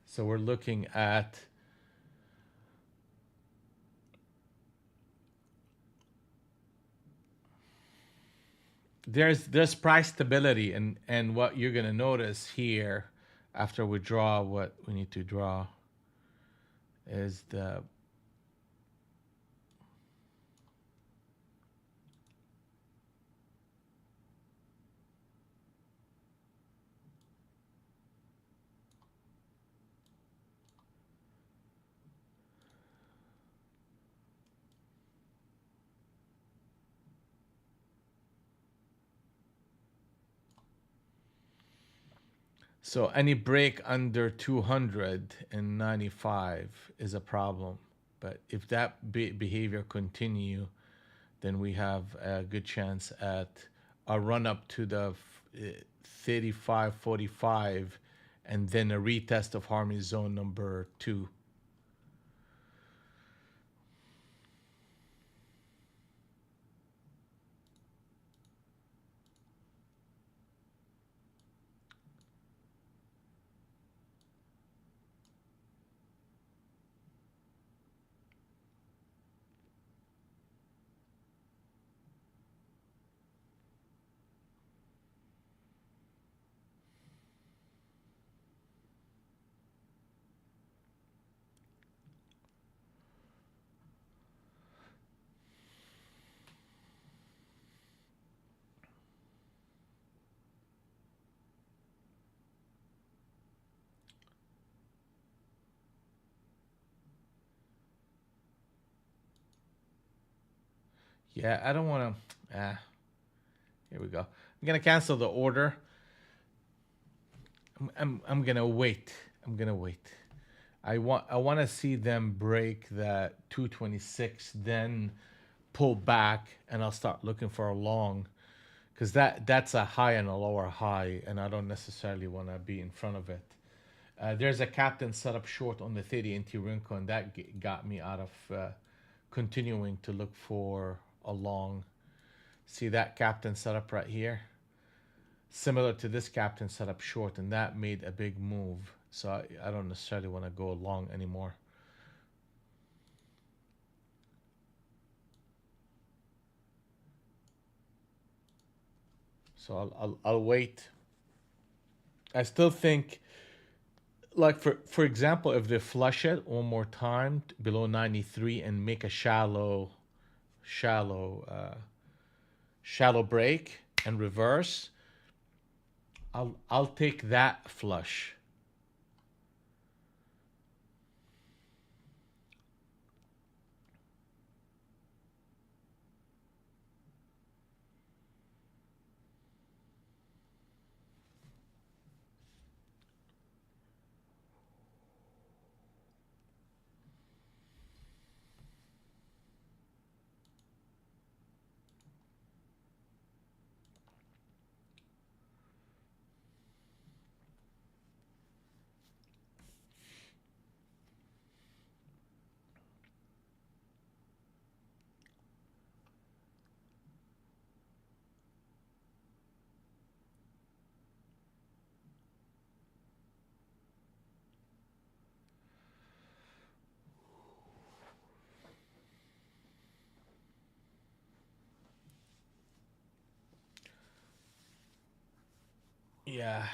So we're looking at there's price stability, and what you're gonna notice here after we draw what we need to draw is the so any break under 295 is a problem. But if that behavior continue, then we have a good chance at a run up to the 35.45 and then a retest of harmony zone number 2. Yeah, I don't want to. Here we go. I'm gonna cancel the order. I'm gonna wait. I'm gonna wait. I want to see them break that 226, then pull back, and I'll start looking for a long, because that's a high and a lower high, and I don't necessarily want to be in front of it. There's a captain set up short on the 30 NT Rinko, and that got me out of continuing to look for a long. See that captain set up right here? Similar to this captain set up short, and that made a big move. So I don't necessarily want to go long anymore. So I'll wait. I still think, like for example, if they flush it one more time below 93 and make a shallow shallow break and reverse, I'll take that flush. Yeah.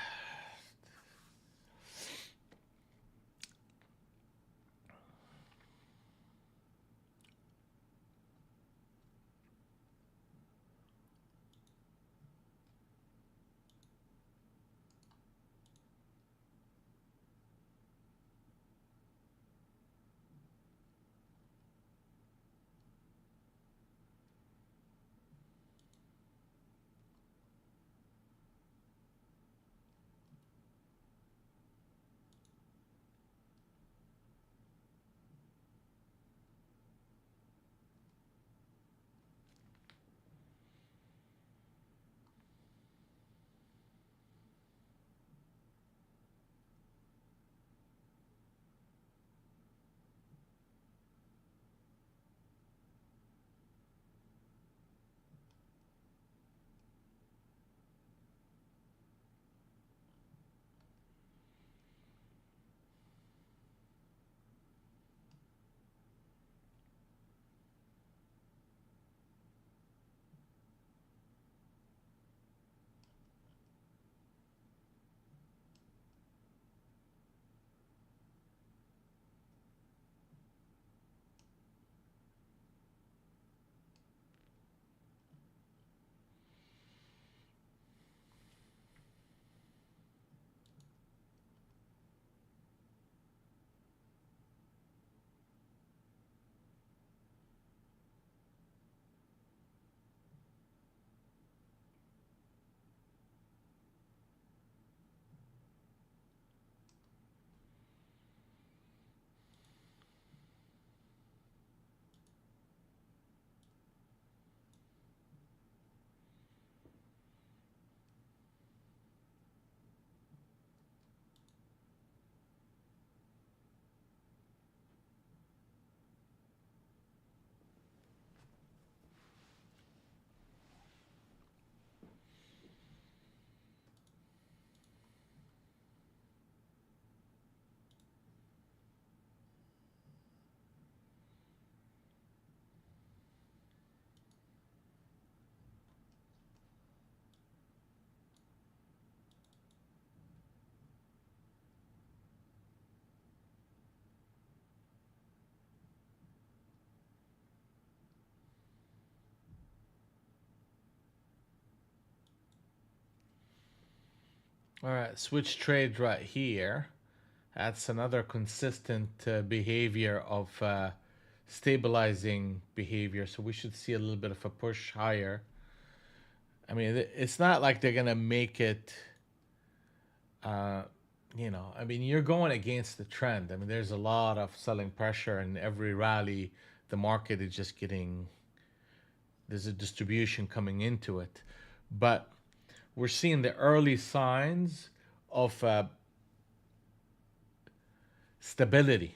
All right, switch trade right here. That's another consistent behavior of stabilizing behavior. So we should see a little bit of a push higher. I mean, it's not like they're gonna make it. Uh, I mean, you're going against the trend. I mean, there's a lot of selling pressure, and every rally, the market is just getting. There's a distribution coming into it, but we're seeing the early signs of stability.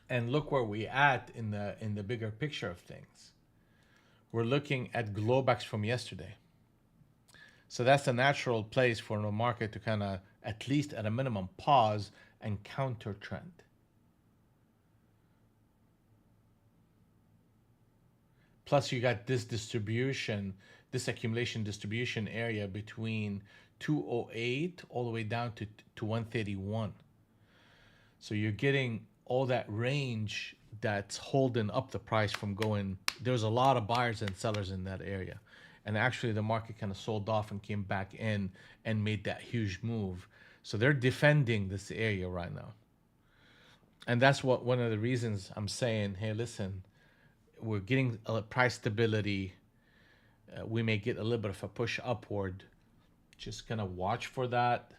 And look where we at in the bigger picture of things. We're looking at Globex from yesterday. So that's a natural place for the market to kind of, at least at a minimum, pause and counter trend. Plus, you got this distribution. this accumulation distribution area between 208 all the way down to 131. So you're getting all that range that's holding up the price from going. There's a lot of buyers and sellers in that area. And actually, the market kind of sold off and came back in and made that huge move. So they're defending this area right now. And that's what one of the reasons I'm saying, hey, listen, we're getting a price stability. We may get a little bit of a push upward. Just gonna watch for that.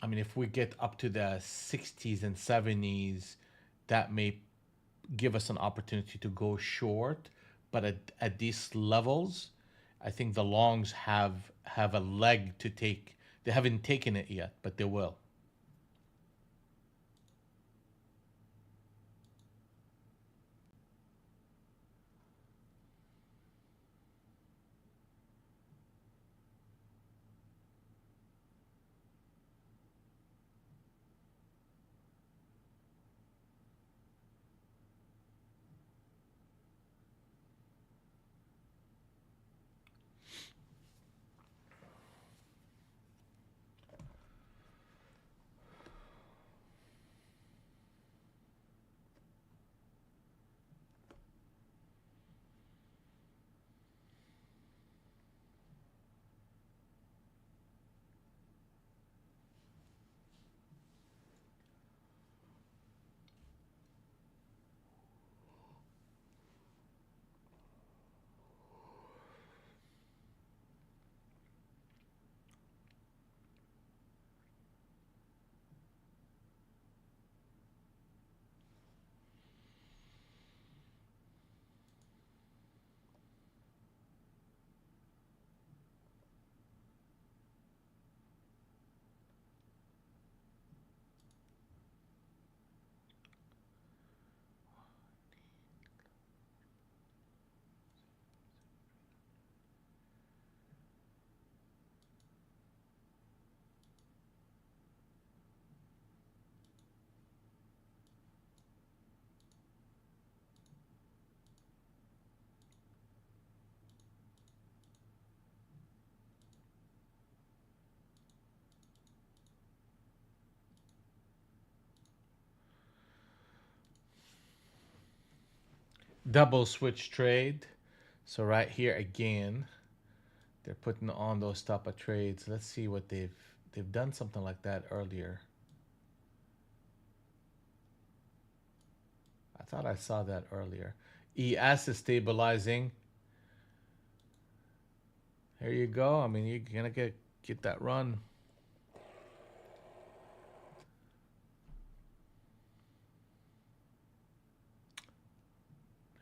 I mean, if we get up to the 60s and 70s, that may give us an opportunity to go short. But at these levels, I think the longs have a leg to take. They haven't taken it yet, but they will. Double switch trade. So right here again, they're putting on those type of trades. Let's see what they've done something like that earlier. I thought I saw that earlier. ES is stabilizing. There you go. I mean, you're gonna get that run.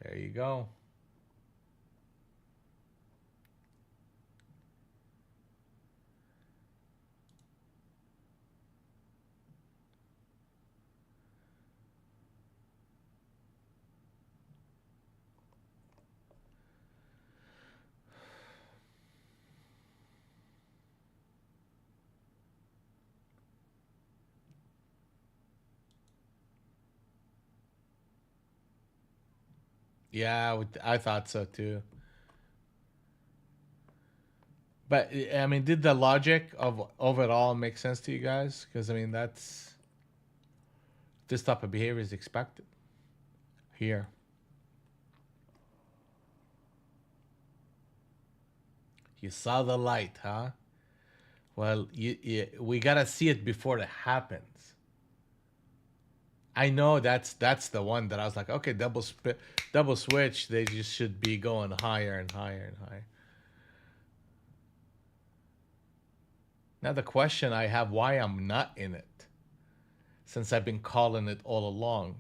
There you go. Yeah, I thought so too. But I mean, did the logic of it all make sense to you guys? Because I mean, that's this type of behavior is expected here. You saw the light, huh? Well, we gotta see it before it happens. I know that's the one that I was like, okay, double switch. They just should be going higher and higher and higher. Now the question I have, why I'm not in it, since I've been calling it all along.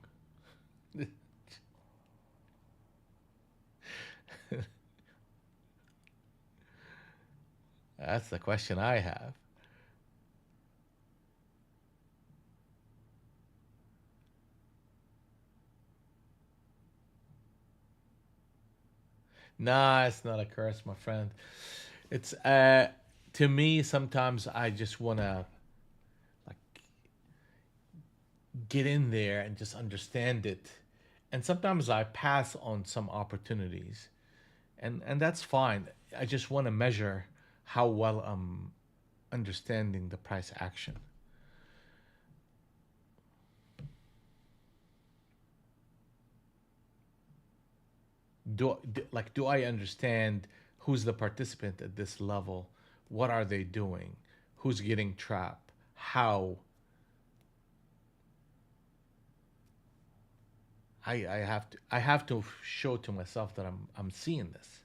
That's the question I have. Nah, it's not a curse, my friend. It's to me sometimes I just wanna like get in there and just understand it. And sometimes I pass on some opportunities. And that's fine. I just want to measure how well I'm understanding the price action. Do I understand who's the participant at this level? What are they doing? Who's getting trapped? How? I have to show to myself that I'm seeing this.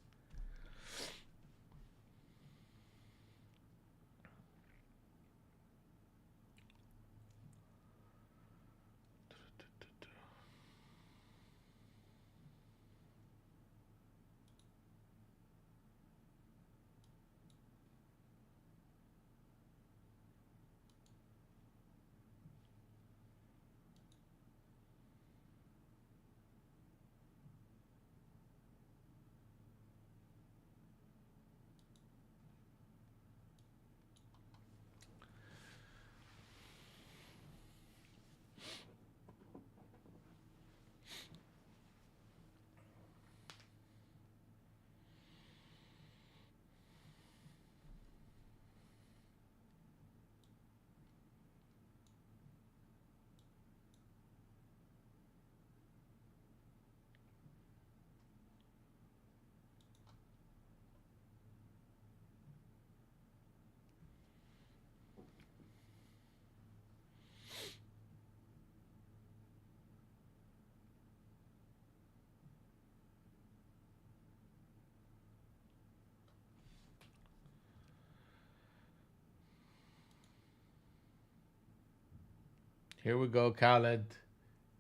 Here we go, Khaled.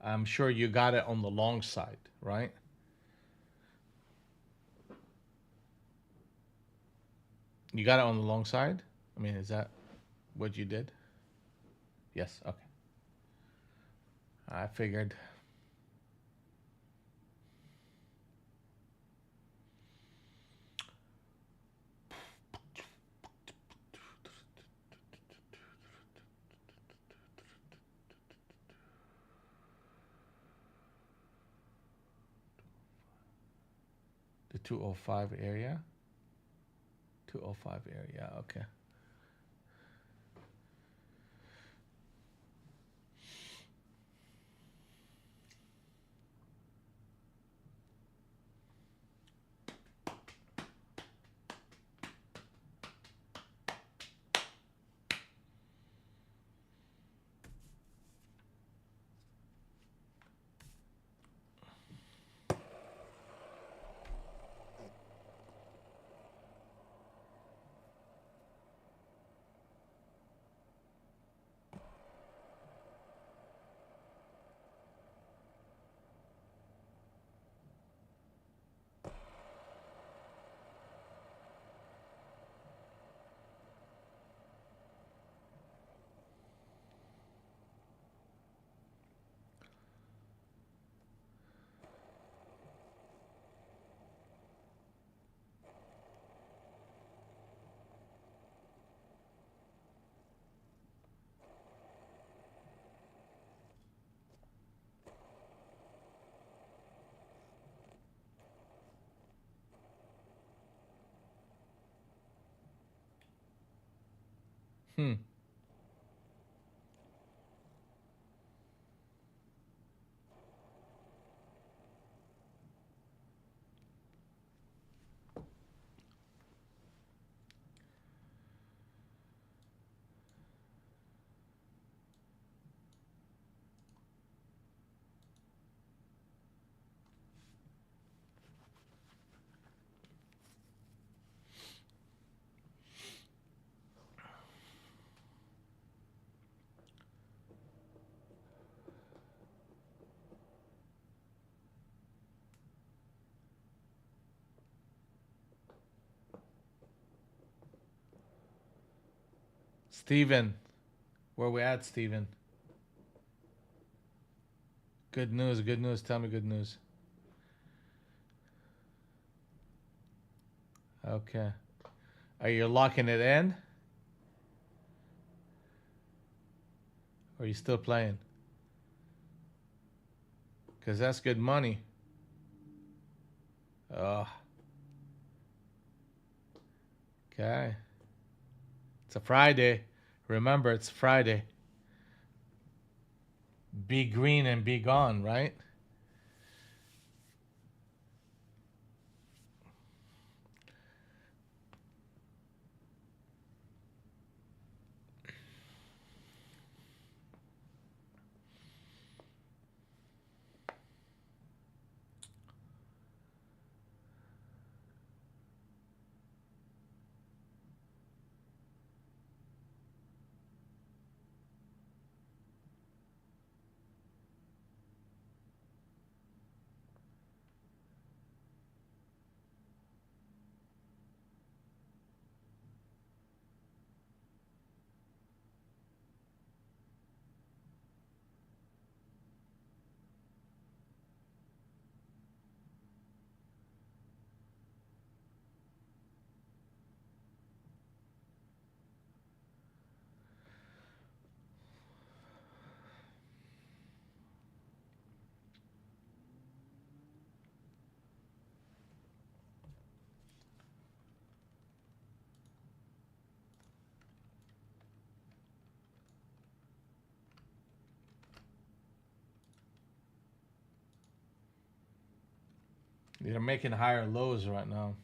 I'm sure you got it on the long side, right? You got it on the long side? I mean, is that what you did? Yes, okay. I figured. The 205 area. 205 area, okay. Hmm. Steven, where we at, Steven? Good news, good news. Tell me good news. Okay. Are you locking it in? Or are you still playing? Because that's good money. Oh, Okay. It's a Friday. Remember, it's Friday. Be green and be gone, right? They're making higher lows right now.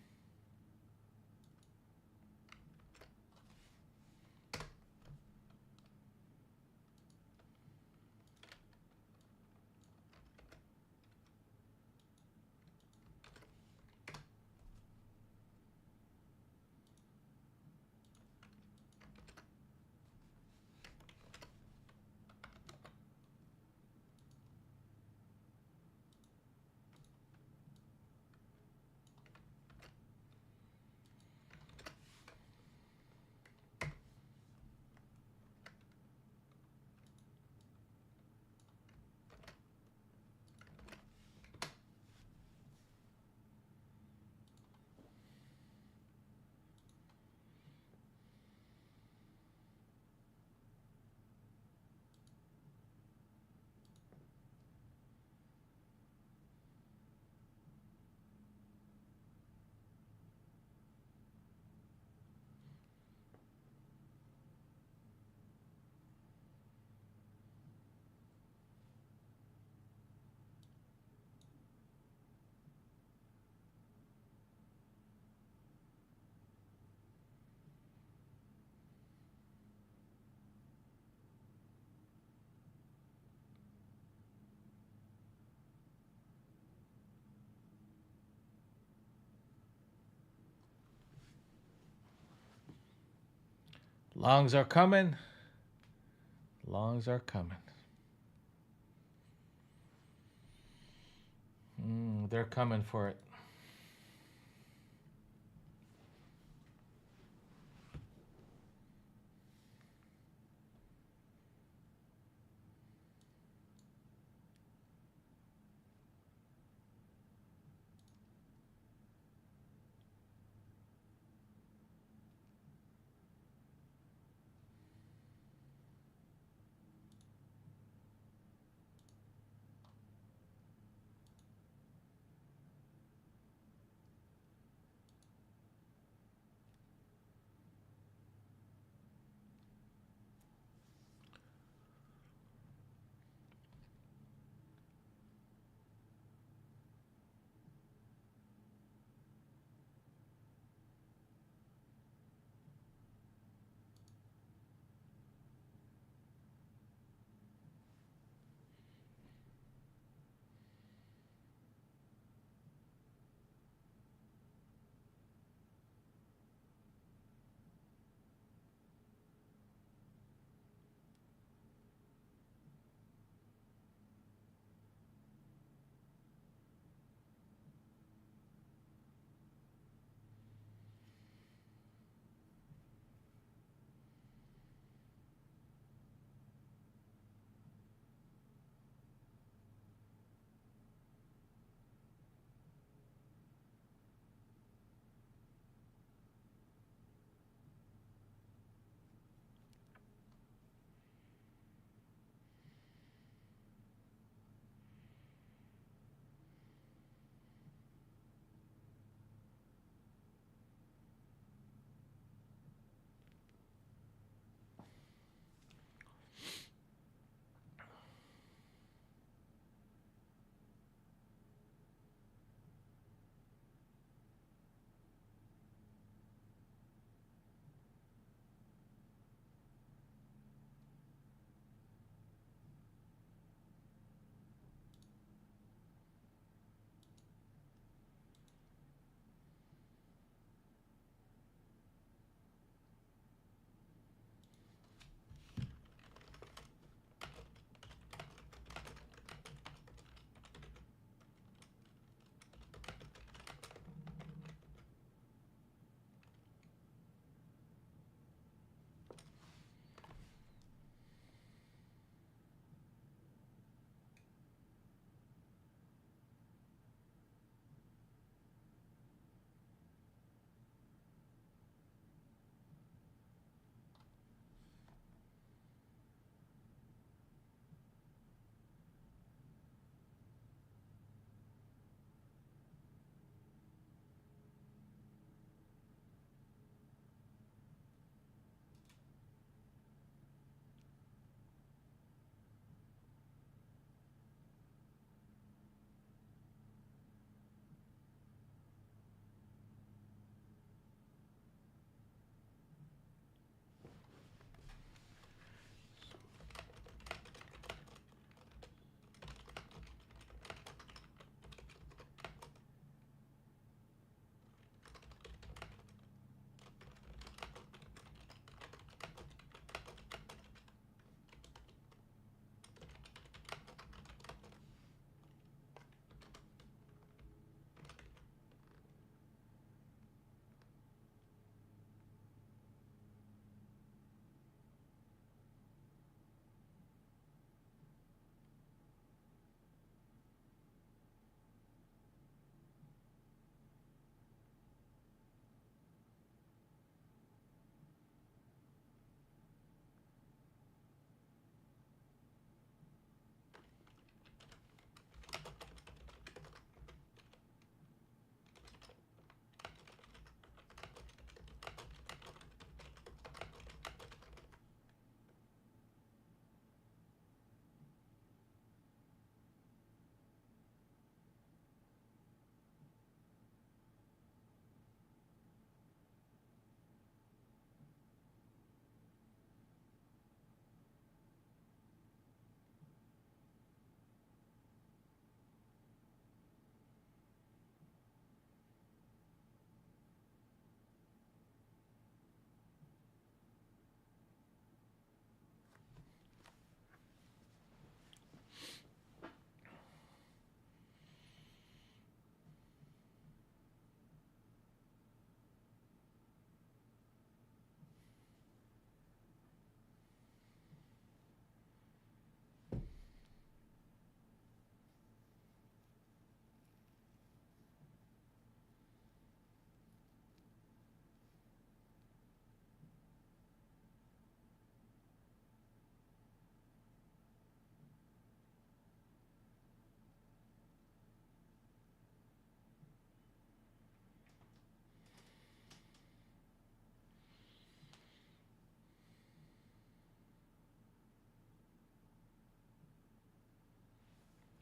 Longs are coming. Longs are coming. They're coming for it.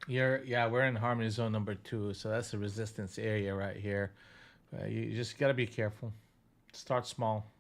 We're in harmony zone number 2, so that's the resistance area right here. You just got to be careful. Start small.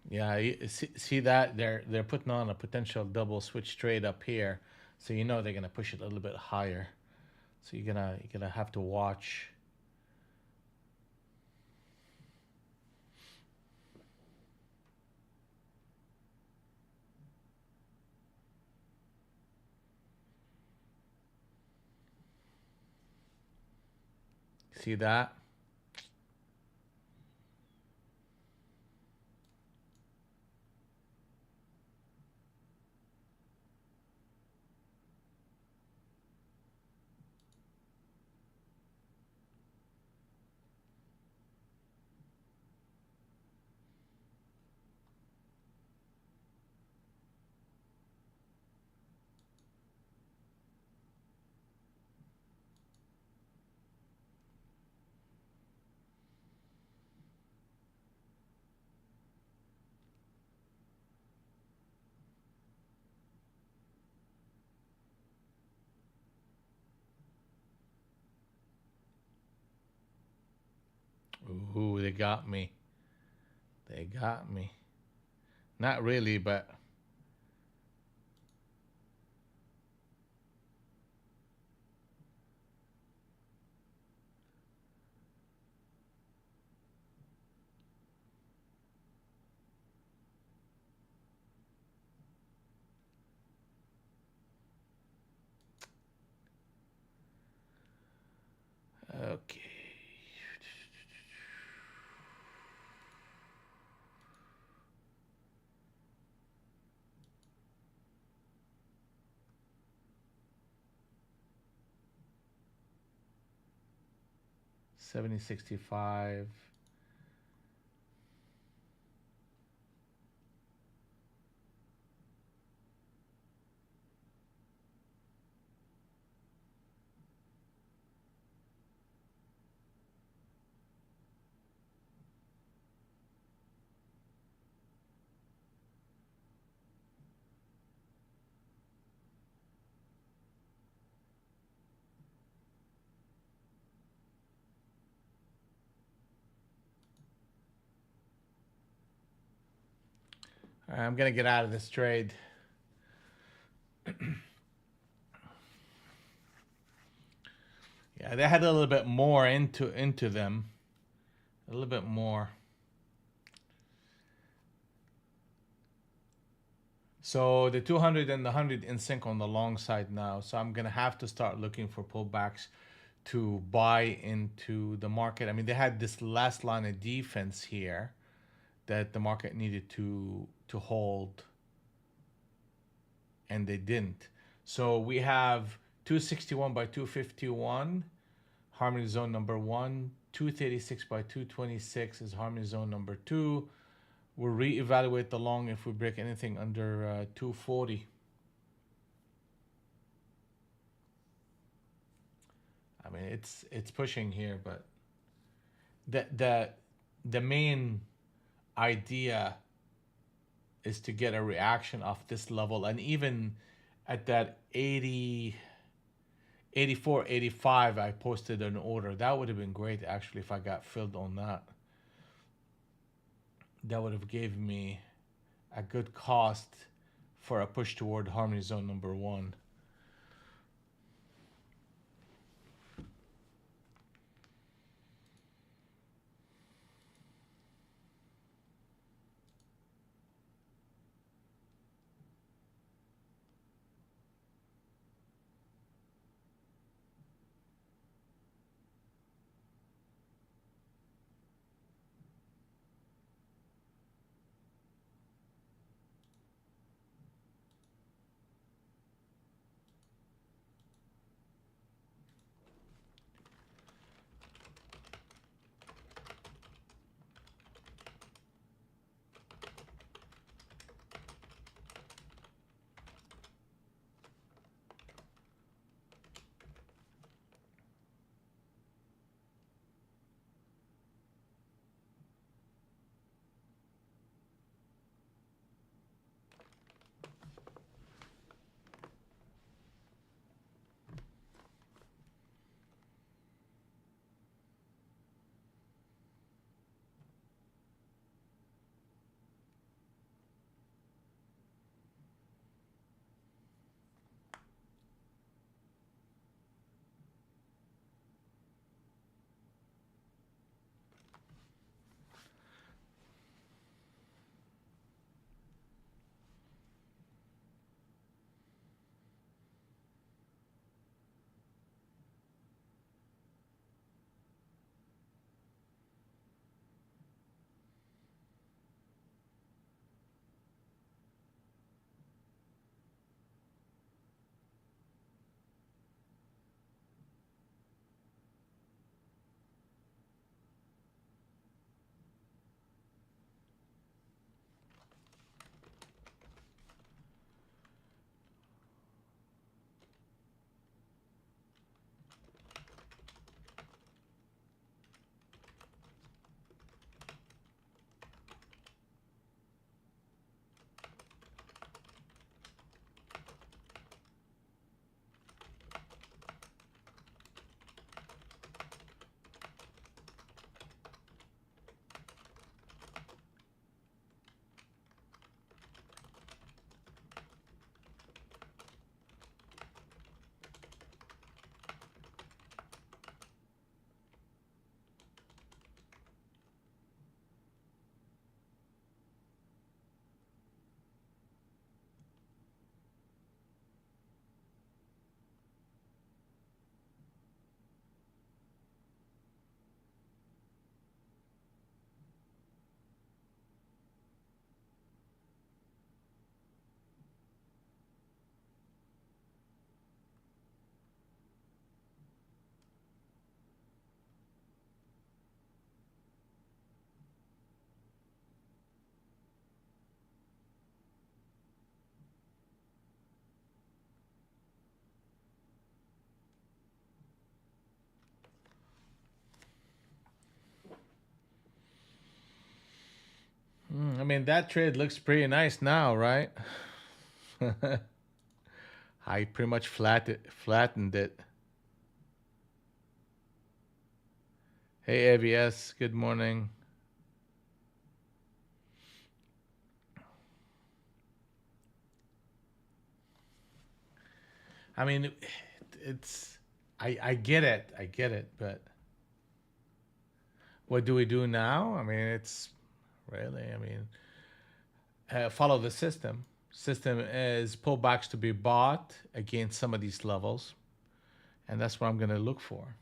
Yeah, you see that they're putting on a potential double switch trade up here, so you know they're gonna push it a little bit higher. So you're gonna have to watch. See that? Ooh, they got me. They got me. Not really, but okay. 70.65. All right, I'm gonna get out of this trade. Yeah, they had a little bit more into them. A little bit more. So the 200 and the 100 in sync on the long side now. So I'm gonna have to start looking for pullbacks to buy into the market. I mean, they had this last line of defense here that the market needed to hold, and they didn't. So we have 261 by 251, harmony zone number 1. 236 by 226 is harmony zone number 2. We'll reevaluate the long if we break anything under 240. I mean, it's pushing here, but the the the main idea is to get a reaction off this level, and even at that 84, 85, I posted an order. That would have been great actually if I got filled on that. That would have gave me a good cost for a push toward harmony zone number one. I mean, that trade looks pretty nice now, right? I pretty much flattened it. Hey, ABS, good morning. I mean, it's, I get it. I get it. But what do we do now? I mean, it's really, I mean, follow the system. System is pullbacks to be bought against some of these levels. And that's what I'm going to look for.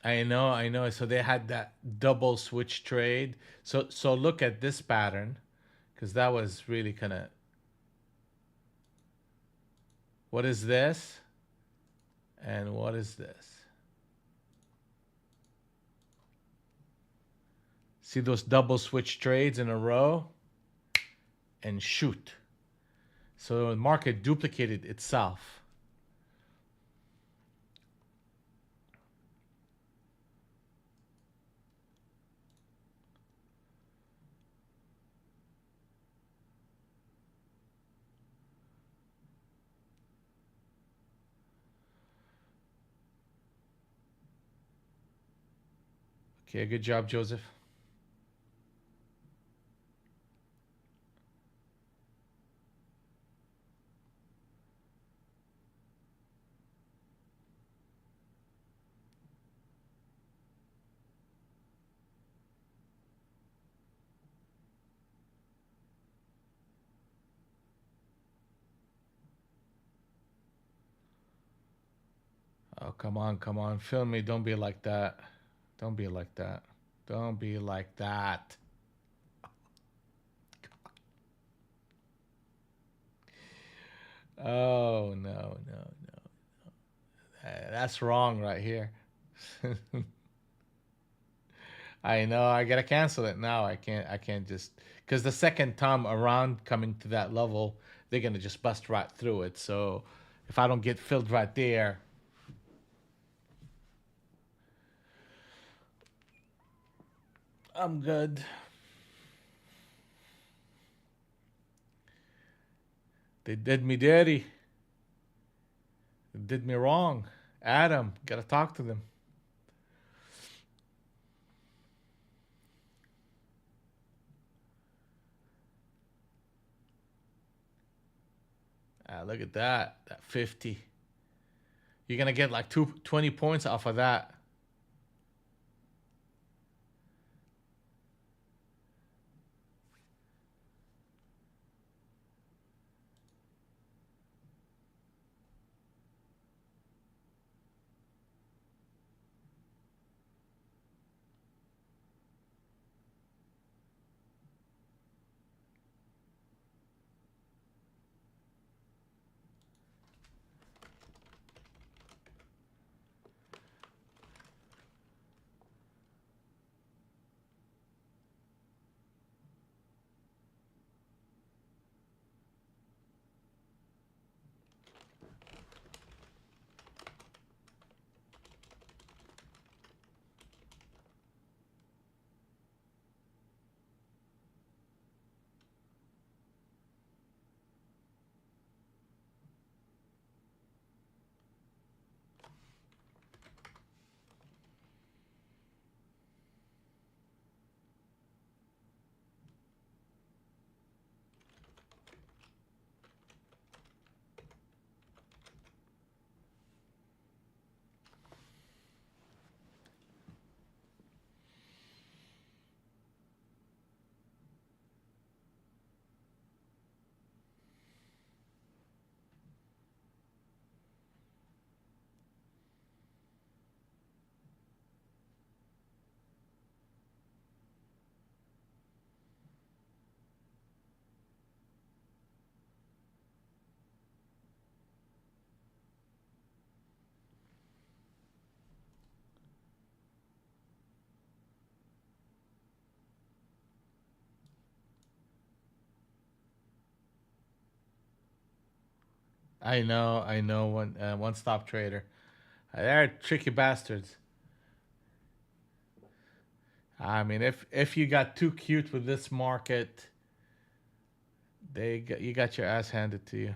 I know. So they had that double switch trade. So look at this pattern, because that was really kind of. What is this? And what is this? See those double switch trades in a row? And shoot. So the market duplicated itself. Okay, good job, Joseph. Oh, come on, film me. Don't be like that. Don't be like that. Don't be like that. Oh no, no, no. That's wrong right here. I know. I gotta cancel it now. I can't. I can't just because the second time around coming to that level, they're gonna just bust right through it. So if I don't get filled right there, I'm good. They did me dirty. They did me wrong. Adam, gotta talk to them. Look at that. That 50. You're gonna get like 20 points off of that. I know. One stop trader. They're tricky bastards. I mean, if you got too cute with this market, you got your ass handed to you.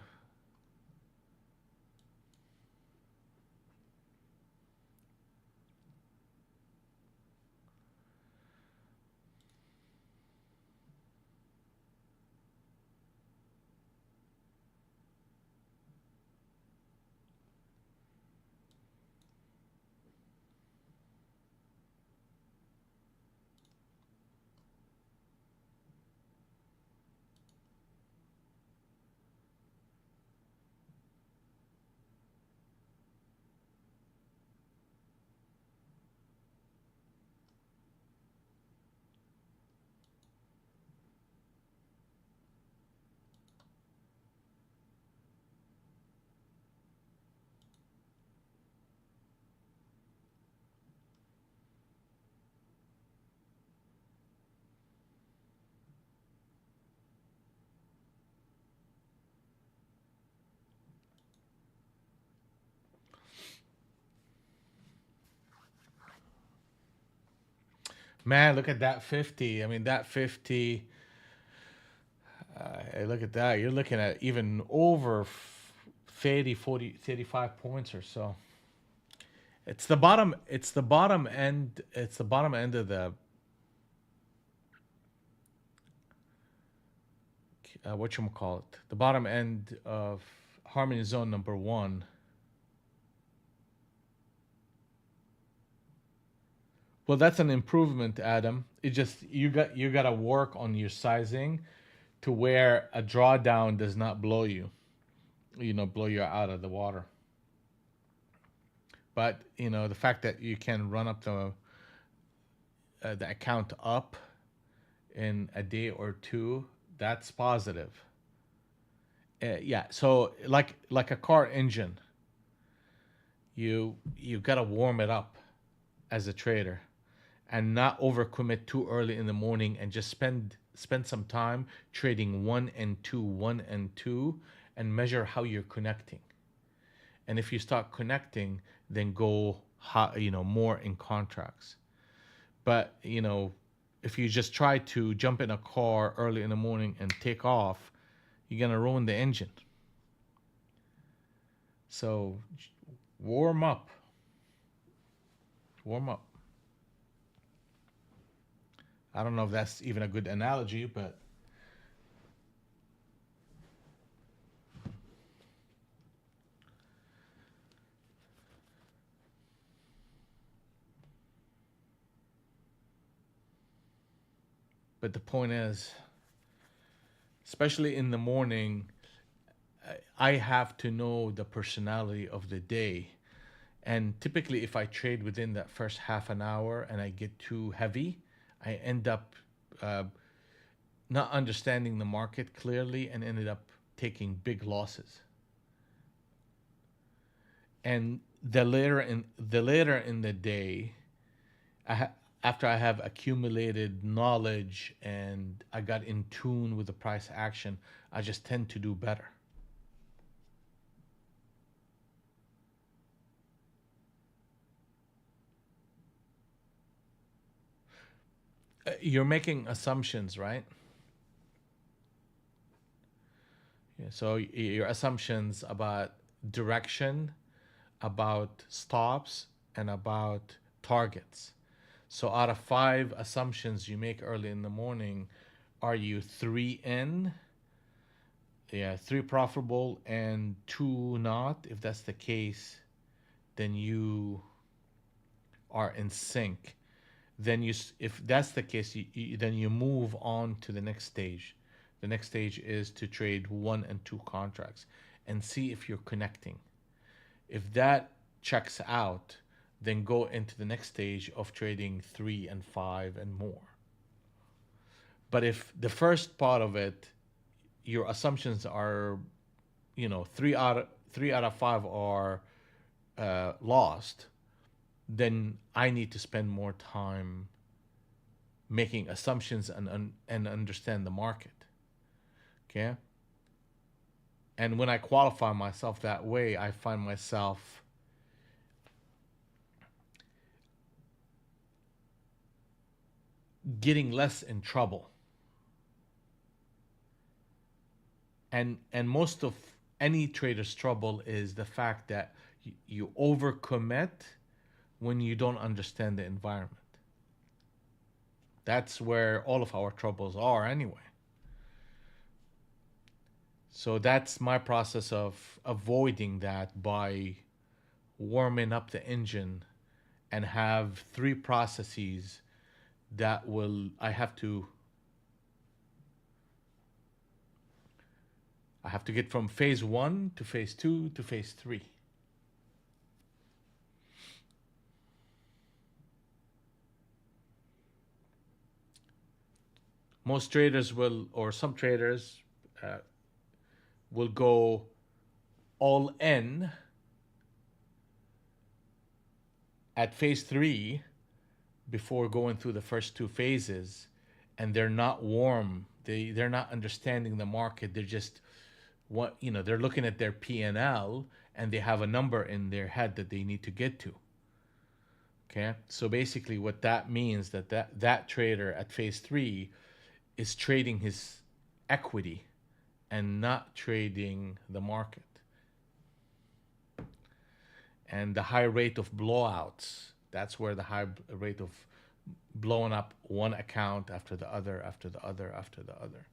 Man, look at that 50. I mean, that 50. Hey, look at that. You're looking at even over 30, 40, 35 points or so. It's the bottom. It's the bottom end. It's the bottom end of the what you call it. The bottom end of harmony zone number one. Well, that's an improvement, Adam. It just you got to work on your sizing to where a drawdown does not blow you. Blow you out of the water. But the fact that you can run up the account up in a day or two, that's positive. Yeah. So like a car engine, you gotta warm it up as a trader, and not overcommit too early in the morning, and just spend some time trading one and two, and measure how you're connecting. And if you start connecting, then go more in contracts. But if you just try to jump in a car early in the morning and take off, you're gonna ruin the engine. So warm up, warm up. I don't know if that's even a good analogy, but the point is, especially in the morning, I have to know the personality of the day. And typically, if I trade within that first half an hour and I get too heavy, I end up uh, not understanding the market clearly and ended up taking big losses. And the later in the day, I ha- after I have accumulated knowledge and I got in tune with the price action, I just tend to do better. You're making assumptions, right? Yeah, so your assumptions about direction, about stops, and about targets. So out of five assumptions you make early in the morning, are you three in? Yeah, three profitable and two not. If that's the case, then you are in sync. Then if that's the case, then you move on to the next stage. The next stage is to trade one and two contracts and see if you're connecting. If that checks out, then go into the next stage of trading three and five and more. But if the first part of it, your assumptions are, three out of five are lost, then I need to spend more time making assumptions and understand the market. Okay. And when I qualify myself that way, I find myself getting less in trouble. And most of any trader's trouble is the fact that you overcommit when you don't understand the environment. That's where all of our troubles are anyway. So that's my process of avoiding that by warming up the engine and have three processes that will I have to get from phase 1 to phase 2 to phase 3. Most traders will, or some traders uh, will go all in at phase 3 before going through the first two phases, and they're not warm. They're not understanding the market. They're just they're looking at their P&L and they have a number in their head that they need to get to. Okay? So basically what that means that trader at phase 3 is trading his equity and not trading the market. and the high rate of blowouts. That's where the high rate of blowing up one account after the other, after the other, after the other.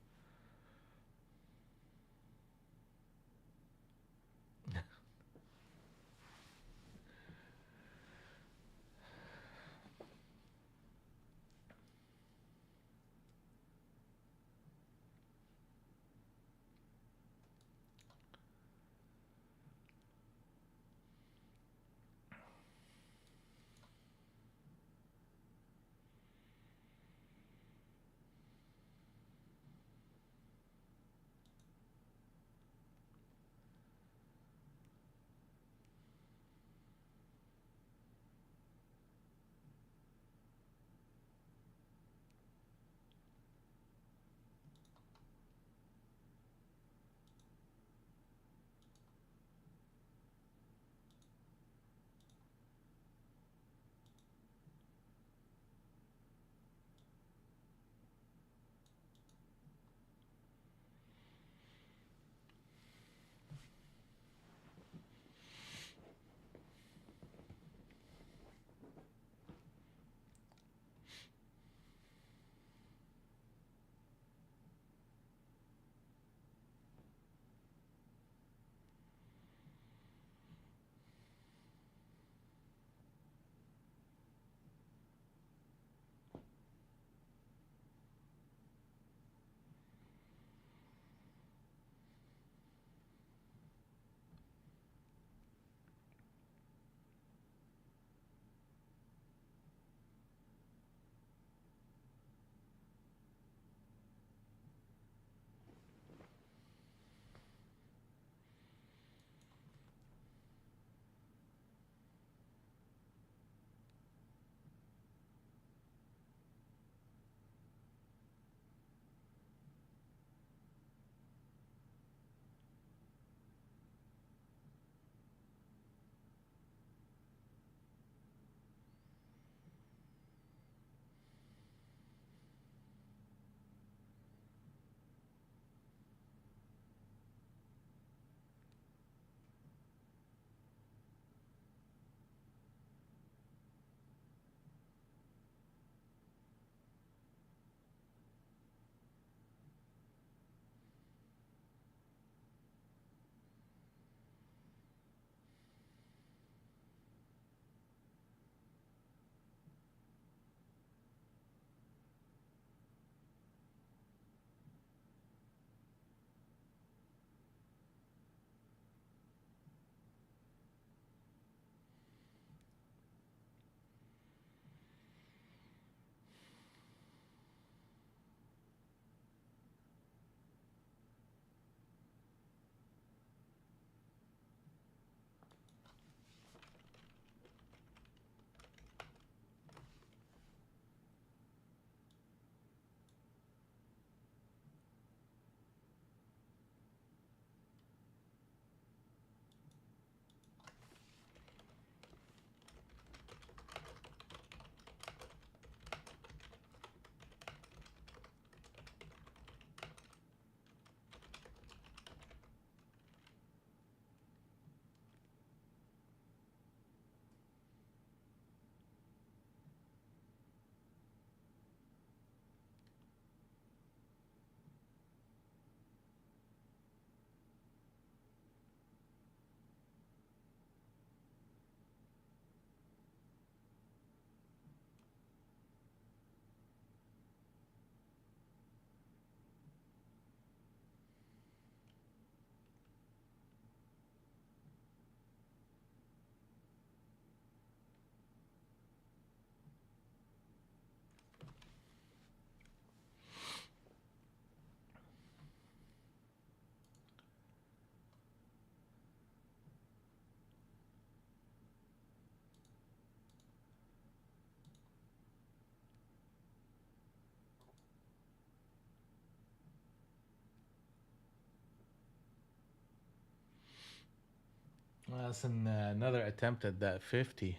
Well, that's another attempt at that 50.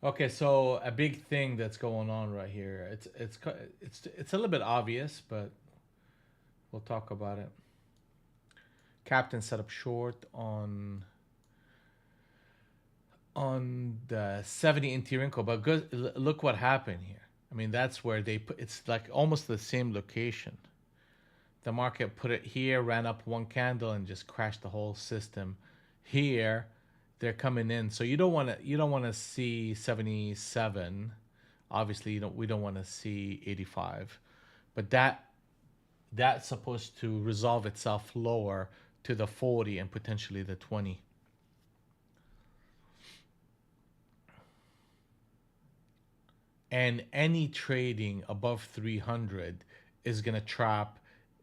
Okay, so a big thing that's going on right here. It's a little bit obvious, but we'll talk about it. Captain set up short on the 70 in Tirinko, but good, look what happened here. I mean, that's where they put it's like almost the same location. The market put it here, ran up one candle, and just crashed the whole system. Here, they're coming in, so you don't want to see 77. Obviously, we don't want to see 85, but that's supposed to resolve itself lower to the 40 and potentially the 20. And any trading above 300 is going to trap,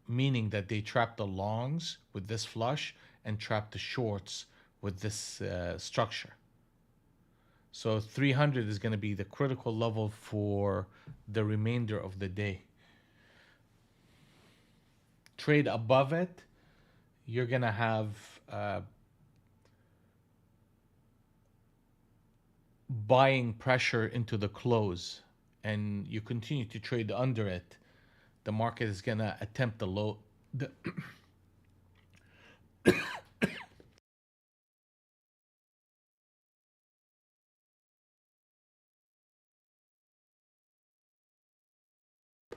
meaning that they trap the longs with this flush and trap the shorts with this structure. So 300 is going to be the critical level for the remainder of the day. Trade above it, you're going to have buying pressure into the close, and you continue to trade under it, the market is going to attempt the low.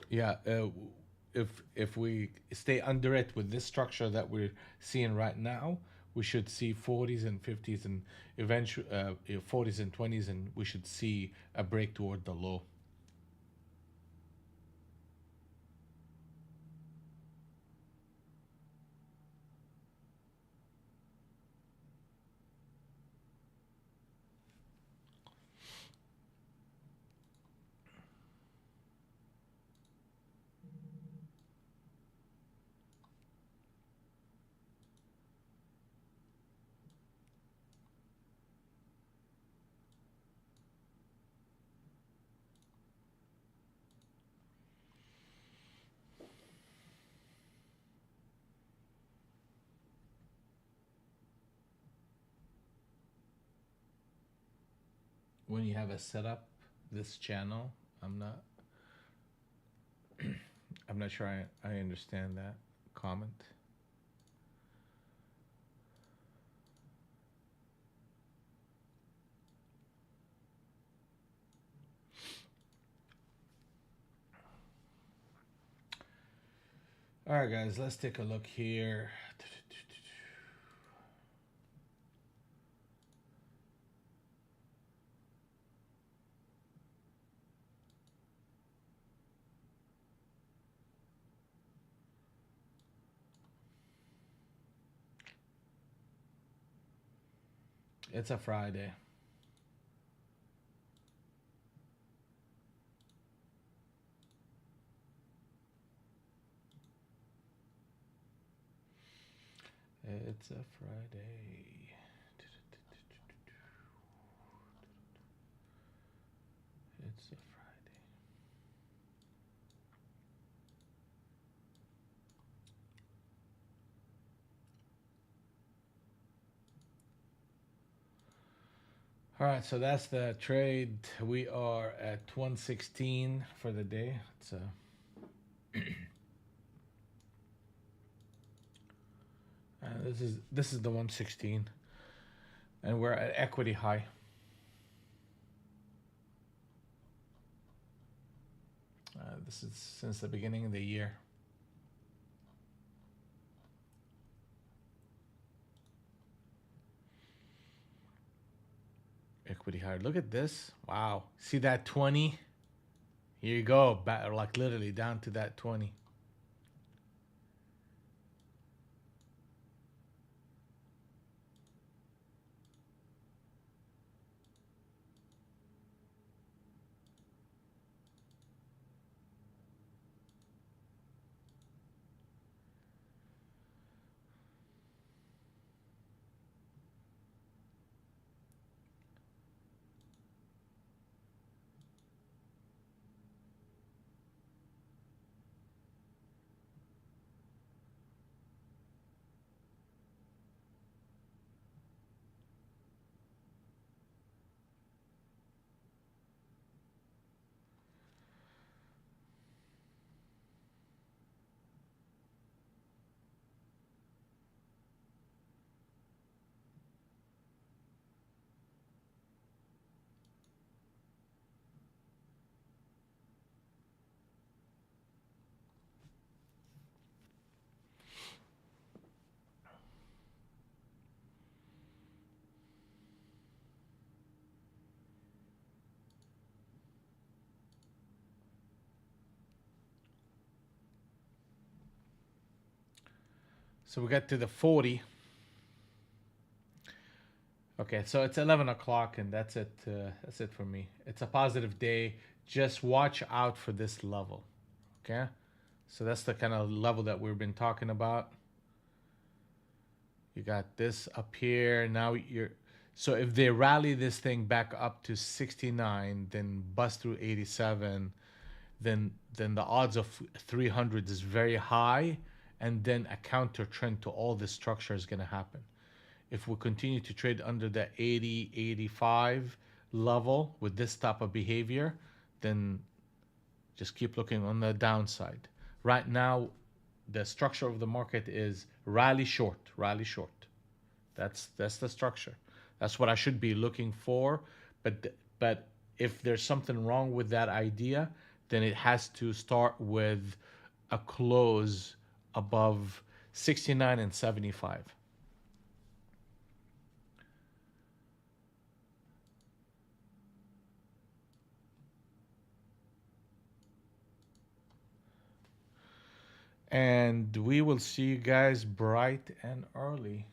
Yeah, if we stay under it with this structure that we're seeing right now, we should see 40s and 50s and eventually 40s and 20s, and we should see a break toward the low. When you have a setup this channel, I'm not I'm not sure I understand that comment. All right, guys, let's take a look here. It's a Friday. It's a Friday. It's a Friday. All right, so that's the trade. We are at 116 for the day. It's this is the 116, and we're at equity high. This is since the beginning of the year. Equity high. Look at this. Wow. See that 20? Here you go. Back, like literally down to that 20. So we got to the 40. Okay, so it's 11 o'clock, and that's it. That's it for me. It's a positive day. Just watch out for this level. Okay, so that's the kind of level that we've been talking about. You got this up here. Now you're so if they rally this thing back up to 69, then bust through 87, then the odds of 300 is very high, and then a counter trend to all this structure is going to happen. If we continue to trade under the 80, 85 level with this type of behavior, then just keep looking on the downside. Right now, the structure of the market is rally short, rally short. That's the structure. That's what I should be looking for. But if there's something wrong with that idea, then it has to start with a close above 69 and 75. And we will see you guys bright and early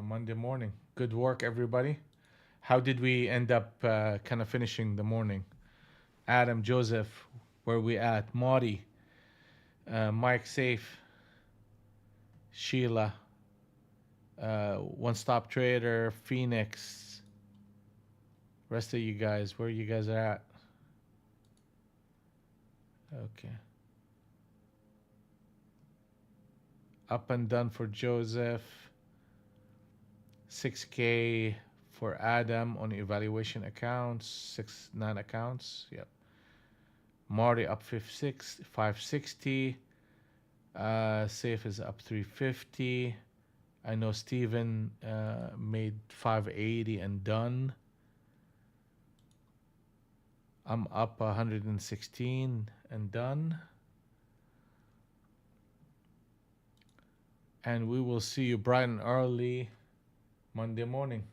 Monday morning. Good work, everybody. How did we end up kind of finishing the morning? Adam, Joseph, where we at? Marty, Mike, Safe, Sheila, One Stop Trader, Phoenix. Rest of you guys, where you guys are at? Okay. Up and done for Joseph. 6K for Adam on evaluation accounts. 9 accounts. Yep. Marty up 560. Safe is up 350. I know Steven made 580 and done. I'm up 116 and done. And we will see you bright and early Monday morning.